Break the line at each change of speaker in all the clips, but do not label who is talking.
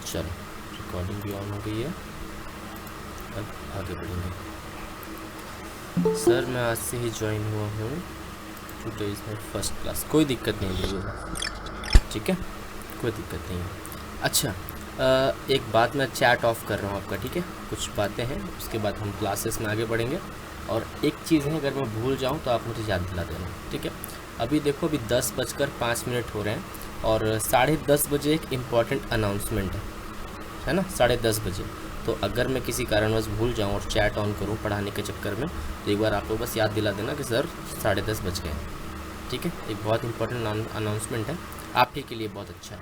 चलो रिकॉर्डिंग भी ऑन हो गई है, अब आगे बढ़ेंगे। सर मैं आज से ही ज्वाइन हुआ हूँ, today is my first class. कोई दिक्कत नहीं है, ठीक है, कोई दिक्कत नहीं है। अच्छा एक बात, मैं चैट ऑफ कर रहा हूँ आपका, ठीक है, कुछ बातें हैं, उसके बाद हम क्लासेस में आगे बढ़ेंगे। और एक चीज़ है, अगर मैं भूल जाऊँ तो आप मुझे याद दिला देना, ठीक है। अभी देखो, अभी 10:05 हो रहे हैं और 10:30 बजे एक इम्पॉर्टेंट अनाउंसमेंट है ना, 10:30 बजे। तो अगर मैं किसी कारणवश भूल जाऊँ और चैट ऑन करूँ पढ़ाने के चक्कर में, तो एक बार आप लोग बस याद दिला देना कि सर 10:30 बज गए हैं, ठीक है। एक बहुत इंपॉर्टेंट अनाउंसमेंट है, आप ही के लिए बहुत अच्छा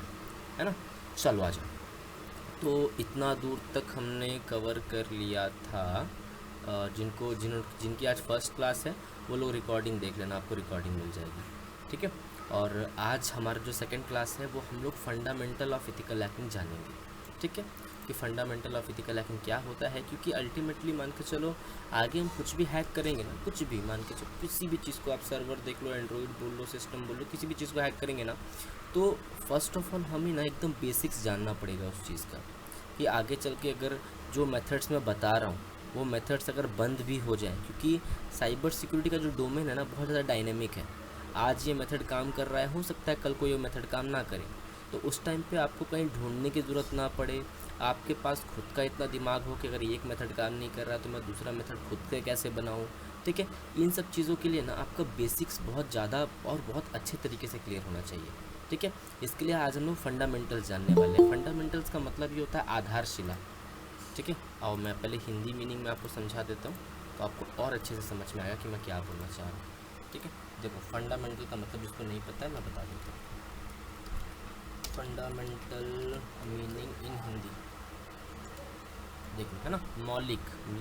है ना। चलो आ जाओ। तो इतना दूर तक हमने कवर कर लिया था। जिनकी आज फर्स्ट क्लास है वो लोग रिकॉर्डिंग देख लेना, आपको रिकॉर्डिंग मिल जाएगी, ठीक है। और आज हमारा जो सेकंड क्लास है वो हम लोग फंडामेंटल ऑफ एथिकल हैकिंग जानेंगे, ठीक है, कि फंडामेंटल ऑफ एथिकल हैकिंग क्या होता है। क्योंकि अल्टीमेटली मान के चलो, आगे हम कुछ भी हैक करेंगे ना, कुछ भी मान के चलो, किसी भी चीज़ को आप सर्वर देख लो, एंड्रॉइड बोल लो, सिस्टम बोल लो, किसी भी चीज़ को हैक करेंगे ना, तो फर्स्ट ऑफ ऑल हमें ना एकदम बेसिक्स जानना पड़ेगा उस चीज़ का, कि आगे चल के अगर जो मेथड्स मैं बता रहा हूँ वो मेथड्स अगर बंद भी हो जाए, क्योंकि साइबर सिक्योरिटी का जो डोमेन है ना बहुत ज़्यादा डायनेमिक है। आज ये मेथड काम कर रहा है, हो सकता है कल को ये मेथड काम ना करे, तो उस टाइम पे आपको कहीं ढूंढने की ज़रूरत ना पड़े, आपके पास खुद का इतना दिमाग हो कि अगर एक मेथड काम नहीं कर रहा तो मैं दूसरा मेथड खुद से कैसे बनाऊँ, ठीक है। इन सब चीज़ों के लिए ना आपका बेसिक्स बहुत ज़्यादा और बहुत अच्छे तरीके से क्लियर होना चाहिए, ठीक है। इसके लिए आज हम लोग फंडामेंटल्स जानने वाले हैं। फंडामेंटल्स का मतलब ये होता है आधारशिला, ठीक है। और मैं पहले हिंदी मीनिंग में आपको समझा देता हूँ, तो आपको और अच्छे से समझ में आएगा कि मैं क्या बोलना चाह रहा हूँ, ठीक है। देखो, फंडामेंटल का मतलब जिसको नहीं पता है मैं बता देता हूँ। फंडामेंटल मीनिंग इन हिंदी देखो, है ना, मौलिक,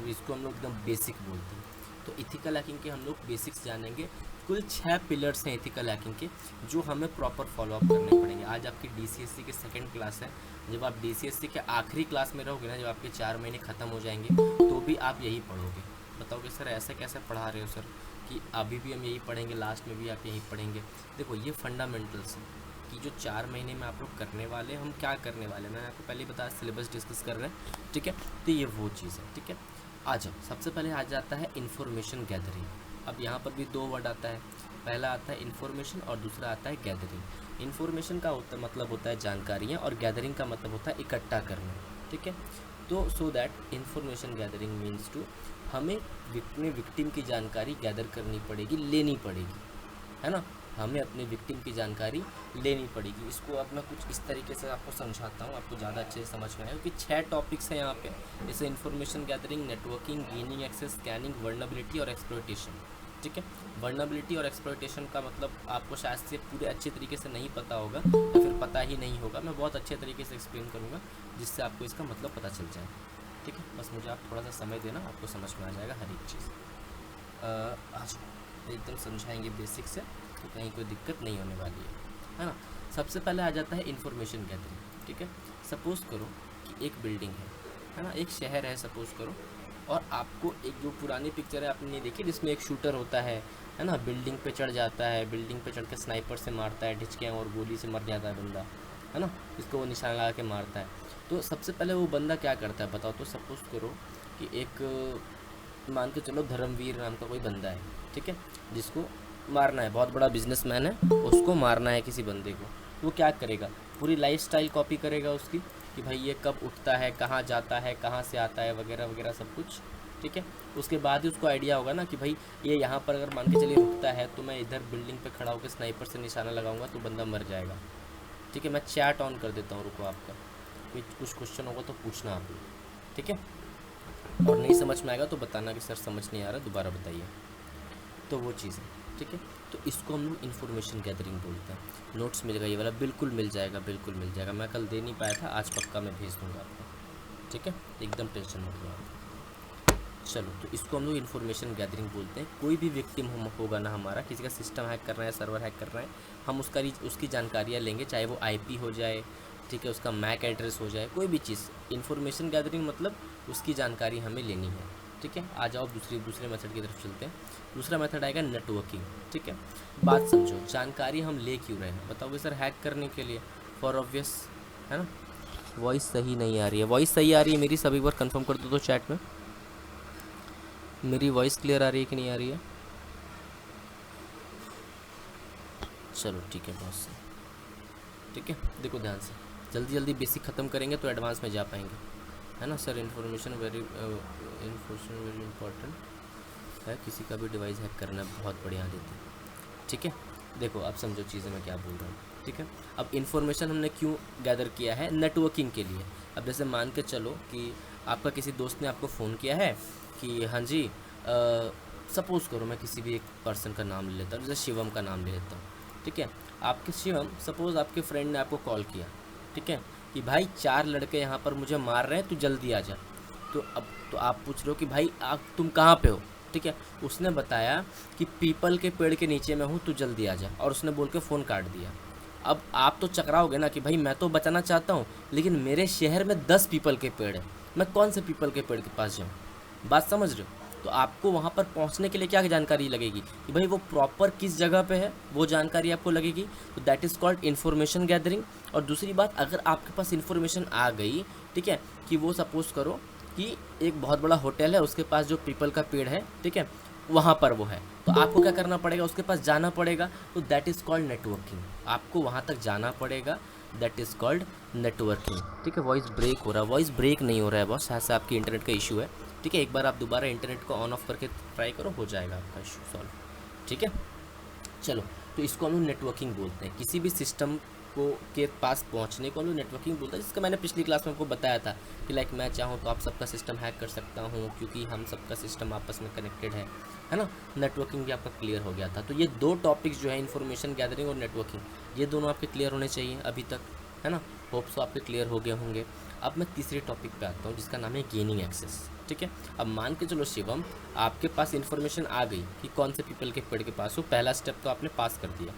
इसको हम लोग एकदम बेसिक बोलते हैं। तो इथिकल हैकिंग के हम लोग बेसिक्स जानेंगे। कुल 6 पिलर्स हैं इथिकल हैकिंग के, जो हमें प्रॉपर फॉलोअप करने पड़ेंगे। आज आपकी डीसीएससी के सेकंड क्लास है। जब आप डीसीएससी के आखिरी क्लास में रहोगे ना, जब आपके 4 महीने ख़त्म हो जाएंगे, तो भी आप यही पढ़ोगे। बताओगे सर ऐसे कैसे पढ़ा रहे हो सर, कि अभी भी हम यही पढ़ेंगे, लास्ट में भी आप यही पढ़ेंगे। देखो, ये फंडामेंटल्स हैं कि जो 4 महीने में आप लोग करने वाले, हम क्या करने वाले, मैंने आपको पहले बताया, सिलेबस डिस्कस कर रहे हैं, ठीक है। तो ये वो चीज़ है, ठीक है। आ जाओ, सबसे पहले आ जाता है इन्फॉर्मेशन गैदरिंग। अब यहाँ पर भी 2 वर्ड आता है, पहला आता है इन्फॉर्मेशन और दूसरा आता है गैदरिंग। इन्फॉर्मेशन का मतलब होता है जानकारियाँ, और गैदरिंग का मतलब होता है इकट्ठा करना, ठीक है। तो so that information gathering means to, हमें अपने विक्टिम की जानकारी गैदर करनी पड़ेगी, लेनी पड़ेगी, है ना। हमें अपने विक्टिम की जानकारी लेनी पड़ेगी। इसको अब मैं कुछ इस तरीके से आपको समझाता हूँ, आपको ज़्यादा अच्छे से समझ में आएगा। क्योंकि 6 टॉपिक्स हैं यहाँ पे, जैसे information gathering, networking, gaining access, scanning, vulnerability और एक्सप्लॉइटेशन, ठीक है। वर्नेबिलिटी और एक्सप्लॉइटेशन का मतलब आपको शायद से पूरे अच्छे तरीके से नहीं पता होगा, या फिर पता ही नहीं होगा। मैं बहुत अच्छे तरीके से एक्सप्लेन करूँगा, जिससे आपको इसका मतलब पता चल जाए, ठीक है। बस मुझे आप थोड़ा सा समय देना, आपको समझ में आ जाएगा हर एक चीज़। आज एकदम समझाएंगे बेसिक से, तो कहीं कोई दिक्कत नहीं होने वाली है ना। सबसे पहले आ जाता है इन्फॉर्मेशन गैदरिंग, ठीक है। सपोज़ करो कि एक बिल्डिंग है ना, एक शहर है सपोज़ करो, और आपको एक जो पुरानी पिक्चर है आपने देखी, जिसमें एक शूटर होता है ना, बिल्डिंग पे चढ़ जाता है, बिल्डिंग पे चढ़ के स्नाइपर से मारता है, ढिचके और गोली से मर जाता है बंदा, है ना, इसको वो निशाना लगा के मारता है। तो सबसे पहले वो बंदा क्या करता है बताओ। तो सपोज़ करो कि एक, मान के चलो धर्मवीर नाम का कोई बंदा है, ठीक है, जिसको मारना है, बहुत बड़ा बिजनेसमैन है, उसको मारना है किसी बंदे को। वो क्या करेगा, पूरी लाइफस्टाइल कॉपी करेगा उसकी, कि भाई ये कब उठता है, कहाँ जाता है, कहाँ से आता है, वगैरह वगैरह सब कुछ, ठीक है। उसके बाद ही उसको आइडिया होगा ना कि भाई ये यहाँ पर अगर मान के चलिए रुकता है, तो मैं इधर बिल्डिंग पे खड़ा होकर स्नाइपर से निशाना लगाऊंगा तो बंदा मर जाएगा, ठीक है। मैं चैट ऑन कर देता हूँ, रुको, आपका कोई कुछ क्वेश्चन होगा तो पूछना आप लोग, ठीक है। और नहीं समझ में आएगा तो बताना कि सर समझ नहीं आ रहा, दोबारा बताइए। तो वो चीज़ है, ठीक है। तो इसको हम लोग इन्फॉर्मेशन गैदरिंग बोलते हैं। नोट्स मिलेगा ये वाला, बिल्कुल मिल जाएगा, बिल्कुल मिल जाएगा। मैं कल दे नहीं पाया था, आज पक्का मैं भेज दूँगा आपको, ठीक है, एकदम टेंशन मत लो आप। चलो, तो इसको हम लोग इन्फॉर्मेशन गैदरिंग बोलते हैं। कोई भी विक्टिम होगा ना हमारा, किसी का सिस्टम हैक कर रहे हैं, सर्वर हैक कर रहे हैं, हम उसकी जानकारियाँ लेंगे, चाहे वो आईपी हो जाए, ठीक है, उसका मैक एड्रेस हो जाए, कोई भी चीज़। इन्फॉर्मेशन गैदरिंग मतलब उसकी जानकारी हमें लेनी है, ठीक है। आ जाओ दूसरे मेथड की तरफ चलते हैं। दूसरा मेथड आएगा नेटवर्किंग, ठीक है। बात समझो, जानकारी हम ले क्यों रहे हैं, बताओगे सर हैक करने के लिए, फॉर ऑब्वियस, है ना। वॉइस सही नहीं आ रही है। वॉइस सही आ रही है मेरी? सब एक बार कंफर्म कर दो तो चैट में, मेरी वॉइस क्लियर आ रही है कि नहीं आ रही है? चलो ठीक है, बहुत सही। ठीक है, देखो ध्यान से, जल्दी जल्दी बेसिक ख़त्म करेंगे तो एडवांस में जा पाएंगे, है ना सर? इन्फॉर्मेशन वेरी इंपॉर्टेंट है, किसी का भी डिवाइस हैक करना बहुत बढ़िया देते हैं। ठीक है, देखो आप समझो चीज़ें मैं क्या बोल रहा हूँ। ठीक है, अब इन्फॉर्मेशन हमने क्यों गैदर किया है? नेटवर्किंग के लिए। अब जैसे मान के चलो कि आपका किसी दोस्त ने आपको फ़ोन किया है कि हाँ जी, सपोज़ करो मैं किसी भी एक पर्सन का नाम ले लेता हूँ, जैसे शिवम का नाम ले लेता हूँ। ठीक है, आपके शिवम, सपोज़ आपके फ्रेंड ने आपको कॉल किया, ठीक है, कि भाई 4 लड़के यहाँ पर मुझे मार रहे हैं, तू जल्दी आ जा। तो अब तो आप पूछ रहे हो कि भाई आप तुम कहाँ पे हो? ठीक है, उसने बताया कि पीपल के पेड़ के नीचे मैं हूँ, तू जल्दी आ जा, और उसने बोल के फ़ोन काट दिया। अब आप तो चकराओगे ना कि भाई मैं तो बचाना चाहता हूँ, लेकिन मेरे शहर में 10 पीपल के पेड़ हैं, मैं कौन से पीपल के पेड़ के पास जाऊँ? बात समझ रहे हो? तो आपको वहाँ पर पहुँचने के लिए क्या जानकारी लगेगी कि भाई वो प्रॉपर किस जगह पे है, वो जानकारी आपको लगेगी। तो that is called information gathering. और दूसरी बात, अगर आपके पास इन्फॉर्मेशन आ गई, ठीक है, कि वो सपोज़ करो कि एक बहुत बड़ा होटल है, उसके पास जो पीपल का पेड़ है, ठीक है, वहाँ पर वो है, तो आपको क्या करना पड़ेगा? उसके पास जाना पड़ेगा। तो दैट इज़ कॉल्ड नेटवर्किंग। आपको वहाँ तक जाना पड़ेगा, दैट इज़ कॉल्ड नेटवर्किंग। ठीक है, वॉइस ब्रेक हो रहा है, वॉइस ब्रेक नहीं हो रहा है बॉस, ऐसा आपकी इंटरनेट का इशू है। ठीक है, एक बार आप दोबारा इंटरनेट को ऑन ऑफ करके ट्राई करो, हो जाएगा आपका इशू सॉल्व। ठीक है, चलो, तो इसको हम लोग नेटवर्किंग बोलते हैं। किसी भी सिस्टम को के पास पहुंचने को हम लोग नेटवर्किंग बोलते हैं, जिसका मैंने पिछली क्लास में आपको बताया था कि लाइक मैं चाहूँ तो आप सबका सिस्टम हैक कर सकता हूँ, क्योंकि हम सबका सिस्टम आपस में कनेक्टेड है ना? नेटवर्किंग भी आपका क्लियर हो गया था। तो ये 2 टॉपिक्स जो है, इन्फॉर्मेशन गैदरिंग और नेटवर्किंग, ये दोनों आपके क्लियर होने चाहिए अभी तक, है ना? होप सो आपके क्लियर हो गए होंगे। अब मैं तीसरे टॉपिक पे आता हूँ, जिसका नाम है गेनिंग एक्सेस। ठीक है, अब मान के चलो शिवम, आपके पास इन्फॉर्मेशन आ गई कि कौन से पीपल के पेड़ के पास हो, पहला स्टेप तो आपने पास कर दिया।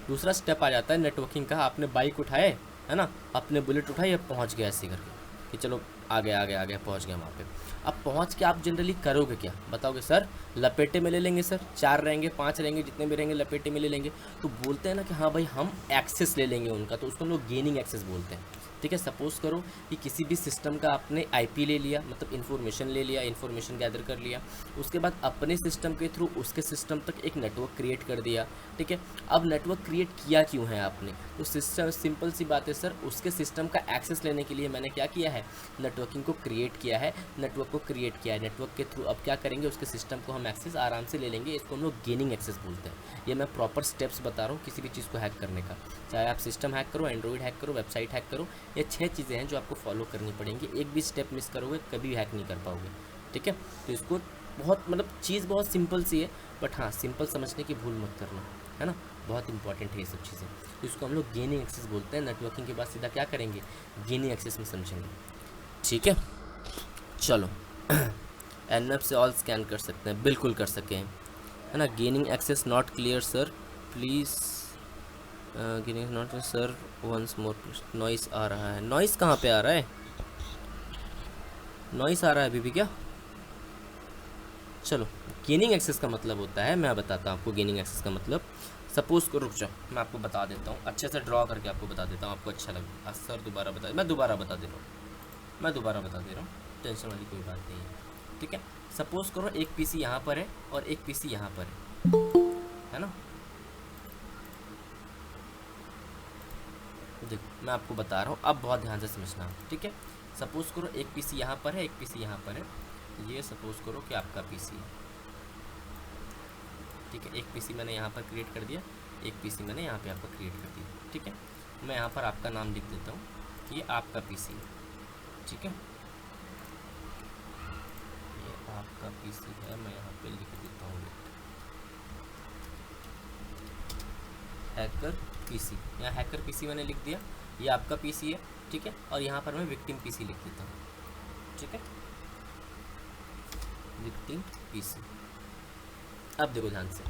दूसरा स्टेप आ जाता है नेटवर्किंग का। आपने बाइक उठाए, है ना, अपने बुलेट उठाई, अब पहुँच गया ऐसे करके कि चलो आगे आगे आगे पहुँच गया वहाँ पे। अब पहुँच के आप जनरली करोगे क्या? बताओगे सर लपेटे में ले लेंगे सर, 4 रहेंगे 5 रहेंगे, जितने भी रहेंगे लपेटे में ले लेंगे। तो बोलते हैं ना कि हाँ भाई हम एक्सेस ले लेंगे उनका, तो उसको हम लोग गेनिंग एक्सेस बोलते हैं। ठीक है, सपोज़ करो कि किसी भी सिस्टम का आपने आईपी ले लिया, मतलब इन्फॉर्मेशन ले लिया, इन्फॉर्मेशन गैदर कर लिया, उसके बाद अपने सिस्टम के थ्रू उसके सिस्टम तक एक नेटवर्क क्रिएट कर दिया। ठीक है, अब नेटवर्क क्रिएट किया क्यों है आपने? तो सिस्टम, सिंपल सी बात है सर, उसके सिस्टम का एक्सेस लेने के लिए मैंने क्या किया है? नेटवर्किंग को क्रिएट किया है, नेटवर्क को क्रिएट किया है। नेटवर्क के थ्रू अब क्या करेंगे? उसके सिस्टम को हम एक्सेस आराम से ले लेंगे। इसको हम लोग गेनिंग एक्सेस बोलते हैं। ये मैं प्रॉपर स्टेप्स बता रहा हूँ किसी भी चीज़ को हैक करने का, चाहे आप सिस्टम हैक करो, एंड्रॉइड हैक करो, वेबसाइट हैक करो। ये 6 चीज़ें हैं जो आपको फॉलो करनी पड़ेंगी। एक भी स्टेप मिस करोगे कभी भी हैक नहीं कर पाओगे। ठीक है, तो इसको बहुत, मतलब चीज़ बहुत सिंपल सी है, बट हाँ सिंपल समझने की भूल मत करना, है ना? बहुत इंपॉर्टेंट है ये सब चीज़ें। तो इसको हम लोग गेनिंग एक्सेस बोलते हैं। नेटवर्किंग के बाद सीधा क्या करेंगे? गेनिंग एक्सेस में समझेंगे। ठीक है, चलो एनएफ से ऑल स्कैन कर सकते हैं, बिल्कुल कर सकें, है ना? Gaining access not clear sir, please gaining not sir, once more. Noise आ रहा है, नॉइस कहाँ पे आ रहा है? नॉइस आ रहा है अभी भी क्या? चलो, गेनिंग एक्सेस का मतलब होता है, मैं बताता हूँ आपको गेनिंग एक्सेस का मतलब। सपोज़ को, रुक जाओ मैं आपको बता देता हूँ, अच्छे से ड्रॉ करके आपको बता देता हूँ, आपको अच्छा लगेगा। सर दोबारा बता, मैं दोबारा बता दे रहा हूँ, टेंशन वाली कोई बात नहीं है। ठीक है, सपोज़ करो एक पीसी यहाँ पर है और एक पीसी यहाँ पर है ना? देखो मैं आपको बता रहा हूँ, अब बहुत ध्यान से समझना। ठीक है, सपोज़ करो एक पीसी यहाँ पर है, एक पीसी यहाँ पर है। ये सपोज़ करो कि आपका पीसी है। ठीक है, एक पीसी मैंने यहाँ पर क्रिएट कर दिया, एक पीसी मैंने यहाँ पे आपका क्रिएट कर दिया। ठीक है, मैं यहाँ पर आपका नाम लिख देता हूँ कि ये आपका पीसी है। ठीक है, ये आपका पीसी है, मैं यहाँ पे लिख देता हूँ हैकर पीसी। यहाँ हैकर पीसी मैंने लिख दिया, ये आपका पीसी है। ठीक है, और यहाँ पर मैं विक्टिम पीसी लिख देता हूँ। ठीक है, विक्टिम पीसी। अब देखो ध्यान से,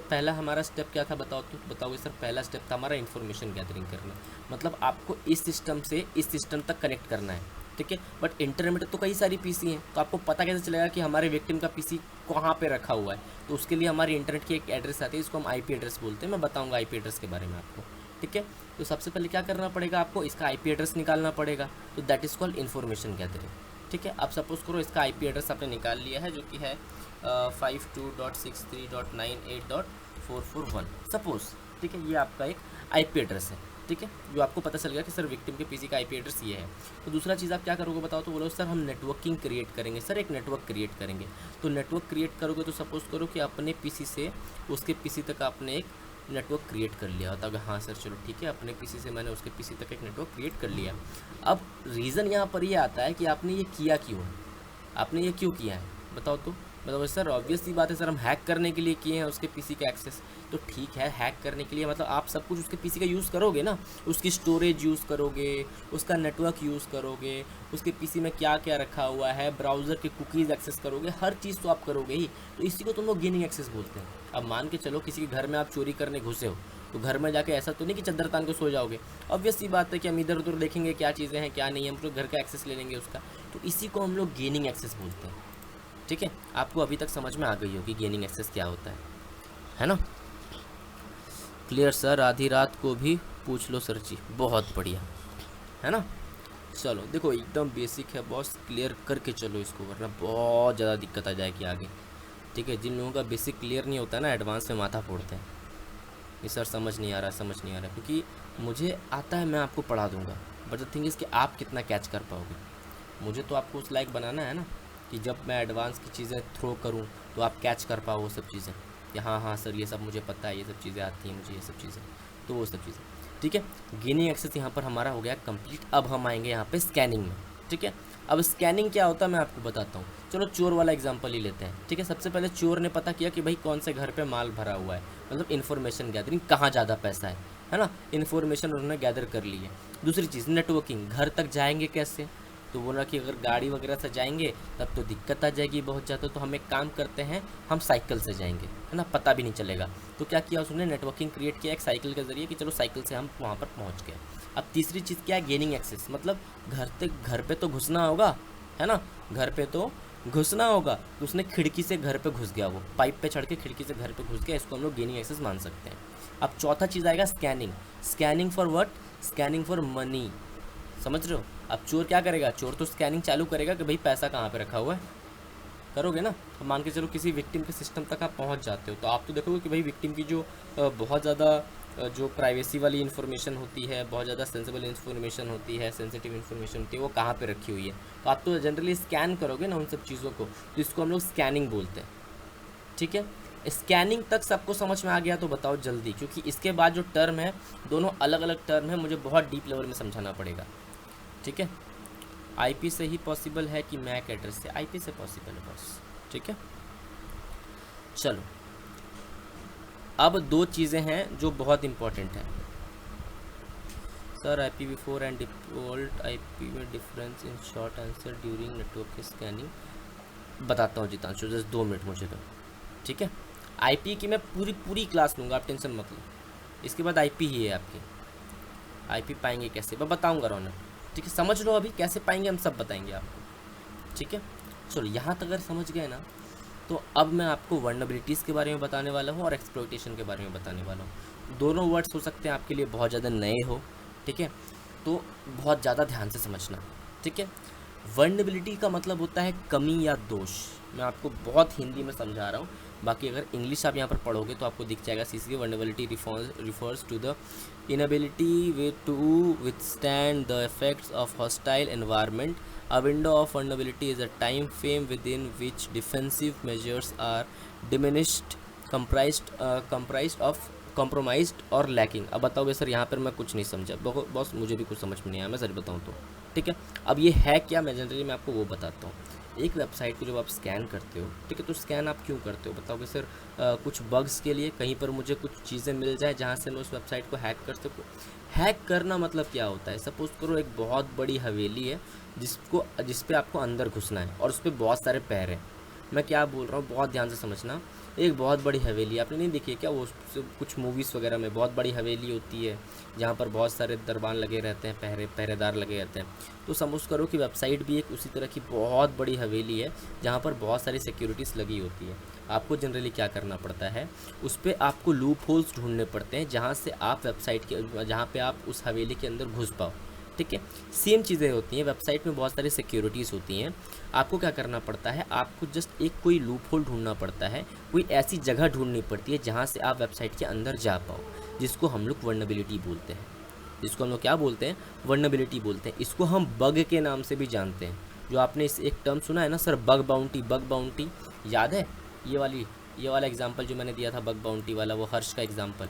पहला हमारा स्टेप क्या था? बताओगे सर? पहला स्टेप था हमारा इन्फॉर्मेशन गैदरिंग करना, मतलब आपको इस सिस्टम से इस सिस्टम तक कनेक्ट करना है। ठीक है, बट इंटरनेट तो कई सारी पीसी हैं, तो आपको पता कैसे चलेगा कि हमारे विक्टिम का पीसी कहाँ पे रखा हुआ है? तो उसके लिए हमारी इंटरनेट की एक एड्रेस आती है, इसको हम आईपी एड्रेस बोलते हैं। मैं बताऊंगा आईपी एड्रेस के बारे में आपको। ठीक है, तो सबसे पहले क्या करना पड़ेगा आपको, इसका आईपी एड्रेस निकालना पड़ेगा, तो that is called information gathering. ठीक है, अब सपोज करो इसका आईपी एड्रेस आपने निकाल लिया है जो कि है 52.63.98.441 सपोज। ठीक है, ये आपका एक आईपी एड्रेस है। ठीक है, जो आपको पता चल गया कि सर विक्टिम के पीसी का आईपी एड्रेस ये है। तो दूसरा चीज़ आप क्या करोगे बताओ, तो बोलो सर हम नेटवर्किंग क्रिएट करेंगे। सर एक नेटवर्क क्रिएट करेंगे, तो नेटवर्क क्रिएट करोगे तो सपोज करो कि अपने पीसी से उसके पीसी तक आपने एक नेटवर्क क्रिएट कर लिया होता है। हाँ सर चलो ठीक है, अपने पीसी से मैंने उसके पीसी तक एक नेटवर्क क्रिएट कर लिया। अब रीज़न यहाँ पर ये आता है कि आपने ये किया क्यों है, आपने ये क्यों किया है बताओ। तो मतलब सर ऑब्वियस सी बात है सर, हम हैक करने के लिए किए हैं उसके पीसी का एक्सेस। तो ठीक है, हैक करने के लिए मतलब आप सब कुछ उसके पीसी का यूज़ करोगे ना, उसकी स्टोरेज यूज़ करोगे, उसका नेटवर्क यूज़ करोगे, उसके पीसी में क्या क्या रखा हुआ है, ब्राउज़र के कुकीज़ एक्सेस करोगे, हर चीज़ तो आप करोगे ही। तो इसी को तुम लोग गेनिंग एक्सेस बोलते हैं। अब मान के चलो किसी के घर में आप चोरी करने घुसे हो, तो घर में जाके ऐसा तो नहीं कि चद्दर तान के सो जाओगे। ऑब्वियस सी बात है कि हम इधर उधर देखेंगे क्या चीज़ें हैं क्या नहीं है, हम लोग घर का एक्सेस ले लेंगे उसका। तो इसी को हम लोग गेनिंग एक्सेस बोलते हैं। ठीक है, आपको अभी तक समझ में आ गई होगी गेनिंग एक्सेस क्या होता है ना। क्लियर सर, आधी रात को भी पूछ लो सर जी, बहुत बढ़िया है ना। चलो देखो एकदम बेसिक है बॉस, क्लियर करके चलो इसको, वरना बहुत ज़्यादा दिक्कत आ जाएगी आगे। ठीक है, जिन लोगों का बेसिक क्लियर नहीं होता है ना, एडवांस में माथा फोड़ते हैं ये सर समझ नहीं आ रहा, समझ नहीं आ रहा, क्योंकि मुझे आता है, मैं आपको पढ़ा दूंगा, बट द थिंग इज़ कि आप कितना कैच कर पाओगे। मुझे तो आपको उस लायक बनाना है ना कि जब मैं एडवांस की चीज़ें थ्रो करूं तो आप कैच कर पाओ वो सब चीज़ें कि हाँ हाँ सर ये सब मुझे पता है, ये सब चीज़ें आती हैं मुझे, ये सब चीज़ें, तो वो सब चीज़ें। ठीक है, गेनिंग एक्सेस यहाँ पर हमारा हो गया कंप्लीट। अब हम आएंगे यहाँ पे स्कैनिंग में। ठीक है, अब स्कैनिंग क्या होता है मैं आपको बताता हूँ। चलो चोर वाला एग्जांपल ही लेते हैं। ठीक है, सबसे पहले चोर ने पता किया कि भाई कौन से घर पे माल भरा हुआ है, मतलब इन्फॉर्मेशन गैदरिंग, कहाँ ज़्यादा पैसा है ना, इन्फॉर्मेशन उन्होंने गैदर कर ली है। दूसरी चीज़ नेटवर्किंग, घर तक जाएंगे कैसे, तो बोला कि अगर गाड़ी वगैरह से जाएंगे तब तो दिक्कत आ जाएगी बहुत ज़्यादा, तो हम एक काम करते हैं, हम साइकिल से जाएंगे, है ना, पता भी नहीं चलेगा। तो क्या किया उसने, नेटवर्किंग क्रिएट किया एक साइकिल के ज़रिए कि चलो साइकिल से हम वहाँ पर पहुँच गए। अब तीसरी चीज़ क्या है, गेनिंग एक्सेस, मतलब घर पे तो घुसना होगा, है ना, घर पे तो घुसना होगा, तो उसने खिड़की से घर पे घुस गया, वो पाइप पे चढ़ के खिड़की से घर पे घुस गया, इसको हम लोग गेनिंग एक्सेस मान सकते हैं। अब चौथा चीज़ आएगा scanning. Scanning for what, scanning for money, समझ रहे हो। अब चोर क्या करेगा, चोर तो स्कैनिंग चालू करेगा कि भाई पैसा कहाँ पे रखा हुआ है, करोगे ना। तो मान के चलो किसी विक्टिम के सिस्टम तक आप पहुँच जाते हो, तो आप तो देखोगे कि भाई विक्टिम की जो बहुत ज़्यादा जो प्राइवेसी वाली इन्फॉर्मेशन होती है, बहुत ज़्यादा सेंसिबल इन्फॉर्मेशन होती है, सेंसिटिव इन्फॉर्मेशन होती है, वो कहाँ पे रखी हुई है, तो आप तो जनरली स्कैन करोगे ना उन सब चीज़ों को, तो इसको हम लोग स्कैनिंग बोलते हैं। ठीक है, स्कैनिंग तक सबको समझ में आ गया तो बताओ जल्दी, क्योंकि इसके बाद जो टर्म है दोनों अलग अलग टर्म है, मुझे बहुत डीप लेवल में समझाना पड़ेगा। ठीक है, आईपी से ही पॉसिबल है कि मैक एड्रेस से, आईपी से पॉसिबल है बस। ठीक है, चलो अब दो चीज़ें हैं जो बहुत इंपॉर्टेंट हैं sir, IPv4 and default IP में difference in short answer during network scanning. बताता हूँ जितांशु, जस्ट 2 मिनट मुझे दो। ठीक है, आईपी की मैं पूरी क्लास लूँगा, आप टेंशन मत लो, इसके बाद आईपी ही है आपकी। आईपी पाएंगे कैसे मैं बताऊँगा रौनक, ठीक है, समझ लो अभी कैसे पाएंगे हम सब बताएंगे आपको। ठीक है, चलो यहाँ तक अगर समझ गए ना, तो अब मैं आपको वल्नरेबिलिटीज़ के बारे में बताने वाला हूँ और एक्सप्लॉइटेशन के बारे में बताने वाला हूँ। दोनों वर्ड्स हो सकते हैं आपके लिए बहुत ज़्यादा नए हो, ठीक है, तो बहुत ज़्यादा ध्यान से समझना। ठीक है, वल्नरेबिलिटी का मतलब होता है कमी या दोष। मैं आपको बहुत हिंदी में समझा रहा हूँ, बाकी अगर इंग्लिश आप यहाँ पर पढ़ोगे तो आपको दिख जाएगा। CC vulnerability refers to the inability to withstand the effects of hostile environment. A window of vulnerability is a time frame within which defensive measures are diminished, compromised और lacking। अब बताओगे सर यहाँ पर मैं कुछ नहीं समझा, बॉस मुझे भी कुछ समझ में नहीं आया, मैं सर बताऊँ तो। ठीक है, अब ये है क्या, मैं जनरली मैं आपको वो बताता हूँ। एक वेबसाइट को जब आप स्कैन करते हो, ठीक है, तो स्कैन आप क्यों करते हो बताओगे सर, कुछ बग्स के लिए, कहीं पर मुझे कुछ चीज़ें मिल जाए जहाँ से मैं उस वेबसाइट को हैक कर सकूँ। हैक करना मतलब क्या होता है, सपोज करो एक बहुत बड़ी हवेली है जिस पे आपको अंदर घुसना है और उस पर बहुत सारे पैर हैं। मैं क्या बोल रहा हूँ बहुत ध्यान से समझना। एक बहुत बड़ी हवेली, आपने नहीं देखी है क्या? वो कुछ मूवीज़ वगैरह में बहुत बड़ी हवेली होती है जहाँ पर बहुत सारे दरबान लगे रहते हैं, पहरेदार लगे रहते हैं। तो समझ करो कि वेबसाइट भी एक उसी तरह की बहुत बड़ी हवेली है जहाँ पर बहुत सारी सिक्योरिटीज़ लगी होती है। आपको जनरली क्या करना पड़ता है, उस पर आपको लूप होल्स ढूंढने पड़ते हैं जहाँ से आप वेबसाइट के, जहाँ पे आप उस हवेली के अंदर घुस पाओ। ठीक है, सेम चीज़ें होती हैं, वेबसाइट में बहुत सारी सिक्योरिटीज़ होती हैं। आपको क्या करना पड़ता है, आपको जस्ट एक कोई लूप होल ढूंढना पड़ता है, कोई ऐसी जगह ढूंढनी पड़ती है जहाँ से आप वेबसाइट के अंदर जा पाओ, जिसको हम लोग वर्नेबिलिटी बोलते हैं। जिसको हम लोग क्या बोलते हैं, वर्नेबिलिटी बोलते हैं। इसको हम बग के नाम से भी जानते हैं। जो आपने इस एक टर्म सुना है ना सर, बग बाउंटी, याद है? ये वाला एग्जाम्पल जो मैंने दिया था बग बाउंटी वाला, वो हर्ष का एग्जाम्पल।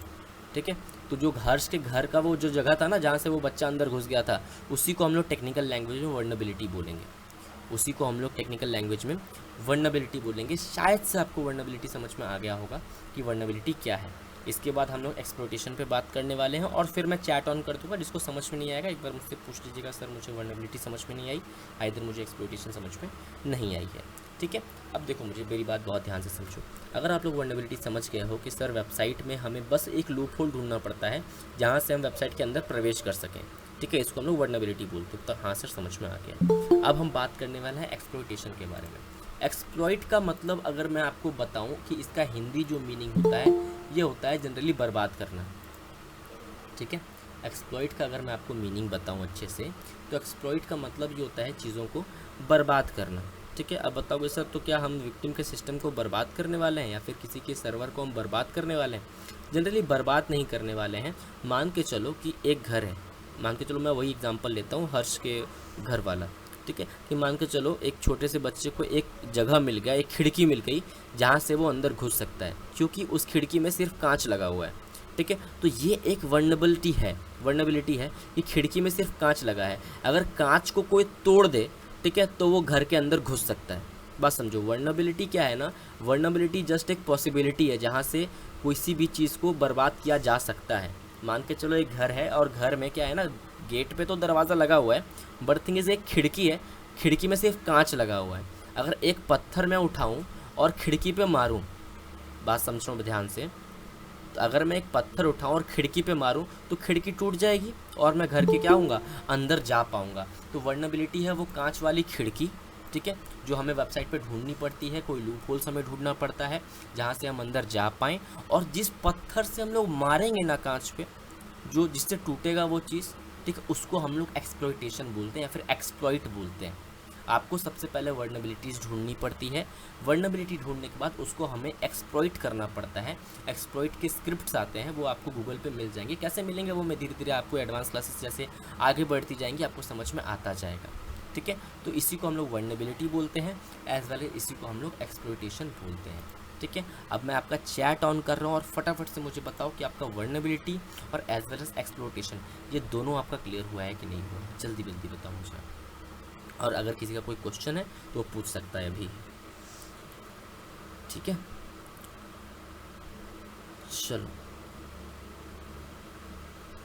ठीक है, तो जो हर्ष के घर का वो जो जगह था ना जहाँ से वो बच्चा अंदर घुस गया था, उसी को हम लोग टेक्निकल लैंग्वेज में वर्नेबिलिटी बोलेंगे। उसी को हम लोग टेक्निकल लैंग्वेज में वर्नेबिलिटी बोलेंगे। शायद से आपको वर्नेबिलिटी समझ में आ गया होगा कि वर्नेबिलिटी क्या है। इसके बाद हम लोग एक्सप्लॉइटेशन पे बात करने वाले हैं, और फिर मैं चैट ऑन कर दूंगा। जिसको समझ में नहीं आएगा एक बार मुझसे पूछ लीजिएगा, सर मुझे वर्नेबिलिटी समझ में नहीं आई, इधर मुझे एक्सप्लॉइटेशन समझ में नहीं आई है। ठीक है, अब देखो मुझे मेरी बात बहुत ध्यान से समझो। अगर आप लोग वर्नेबिलिटी समझ गए हो कि सर वेबसाइट में हमें बस एक लूप होल ढूंढना पड़ता है जहाँ से हम वेबसाइट के अंदर प्रवेश कर सकें, ठीक है, इसको हम लोग वर्नेबिलिटी बोलते हैं। तो हाँ सर समझ में आ गया। अब हम बात करने वाले हैं एक्सप्लॉइटेशन के बारे में। एक्सप्लॉइट का मतलब अगर मैं आपको बताऊं कि इसका हिंदी जो मीनिंग होता है, ये होता है जनरली बर्बाद करना। ठीक है, एक्सप्लॉइट का अगर मैं आपको मीनिंग बताऊं अच्छे से, तो एक्सप्लॉइट का मतलब ये होता है चीज़ों को बर्बाद करना। ठीक है, अब बताओगे सर तो क्या हम विक्टिम के सिस्टम को बर्बाद करने वाले हैं या फिर किसी के सर्वर को हम बर्बाद करने वाले हैं? जनरली बर्बाद नहीं करने वाले हैं। मान के चलो कि एक घर है, मान के चलो मैं वही एग्जांपल लेता हूँ हर्ष के घर वाला। ठीक है, कि मान के चलो एक छोटे से बच्चे को एक जगह मिल गया, एक खिड़की मिल गई जहाँ से वो अंदर घुस सकता है, क्योंकि उस खिड़की में सिर्फ कांच लगा हुआ है। ठीक है, तो ये एक वर्नेबिलिटी है कि खिड़की में सिर्फ कांच लगा है। अगर कांच को कोई तोड़ दे, ठीक है, तो वो घर के अंदर घुस सकता है। बात समझो, वर्नेबिलिटी क्या है ना, वर्नेबिलिटी जस्ट एक पॉसिबिलिटी है जहाँ से किसी भी चीज़ को बर्बाद किया जा सकता है। मान के चलो एक घर है और घर में क्या है ना, गेट पे तो दरवाज़ा लगा हुआ है, बट थिंग इज़ एक खिड़की है, खिड़की में सिर्फ कांच लगा हुआ है। अगर एक पत्थर मैं उठाऊं और खिड़की पे मारूं, बात समझ रहा हूँ ध्यान से, तो अगर मैं एक पत्थर उठाऊं और खिड़की पे मारूं तो खिड़की टूट जाएगी और मैं घर के क्या होऊंगा, अंदर जा पाऊंगा। तो वर्नेबिलिटी है वो कांच वाली खिड़की, ठीक है, जो हमें वेबसाइट पे ढूंढनी पड़ती है, कोई लूप होल्स हमें ढूंढना पड़ता है जहाँ से हम अंदर जा पाएँ। और जिस पत्थर से हम लोग मारेंगे ना कांच पे, जो जिससे टूटेगा वो चीज़, ठीक है, उसको हम लोग एक्सप्लॉइटेशन बोलते हैं या फिर एक्सप्लॉइट बोलते हैं। आपको सबसे पहले वर्नेबिलिटीज़ ढूंढनी पड़ती है। वर्नेबिलिटी ढूंढने के बाद उसको हमें एक्सप्लॉइट करना पड़ता है। एक्सप्लॉइट के स्क्रिप्ट्स आते हैं, वो आपको गूगल पे मिल जाएंगे। कैसे मिलेंगे वो मैं धीरे धीरे आपको एडवांस क्लासेस जैसे आगे बढ़ती जाएंगी आपको समझ में आता जाएगा। ठीक है, तो इसी को हम लोग वर्नेबिलिटी बोलते हैं, एज वेल एज इसी को हम लोग एक्सप्लॉइटेशन बोलते हैं। ठीक है, अब मैं आपका चैट ऑन कर रहा हूँ और फटाफट से मुझे बताओ कि आपका वर्नेबिलिटी और एज वेल एज एक्सप्लॉइटेशन ये दोनों आपका क्लियर हुआ है कि नहीं हुआ, जल्दी जल्दी बताओ मुझे। और अगर किसी का कोई क्वेश्चन है तो वो पूछ सकता है अभी। ठीक है, चलो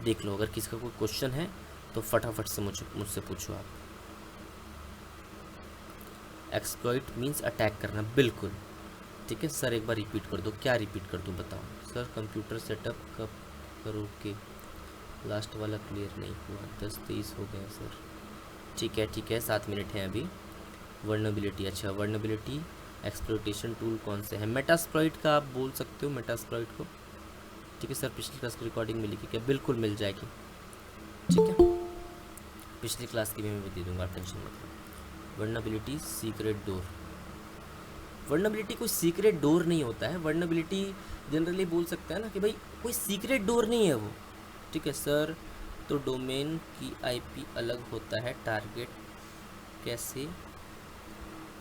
देख लो, अगर किसी का कोई क्वेश्चन है तो फटाफट से मुझसे पूछो आप। एक्सप्लॉइट मीन्स अटैक करना, बिल्कुल। ठीक है सर, एक बार रिपीट कर दो। क्या रिपीट कर दूँ बताओ सर? कंप्यूटर सेटअप कब करोगे? लास्ट वाला क्लियर नहीं हुआ, 10-23 हो गया सर। ठीक है 7 मिनट हैं अभी। वर्नेबिलिटी, अच्छा वर्नेबिलिटी एक्सप्लॉइटेशन टूल कौन से हैं? मेटास्प्लॉइट का आप बोल सकते हो, मेटास्प्लॉइट को। ठीक है सर, पिछली क्लास की रिकॉर्डिंग मिलेगी क्या? बिल्कुल मिल जाएगी। ठीक है, पिछली क्लास की भी मैं दे दूँगा, टेंशन मत लो। वर्नेबिलिटी सीक्रेट डोर, वर्नेबिलिटी कोई सीक्रेट डोर नहीं होता है। वर्नेबिलिटी जनरली बोल सकते हैं ना कि भाई कोई सीक्रेट डोर नहीं है वो। ठीक है सर, तो डोमेन की आईपी अलग होता है, टारगेट कैसे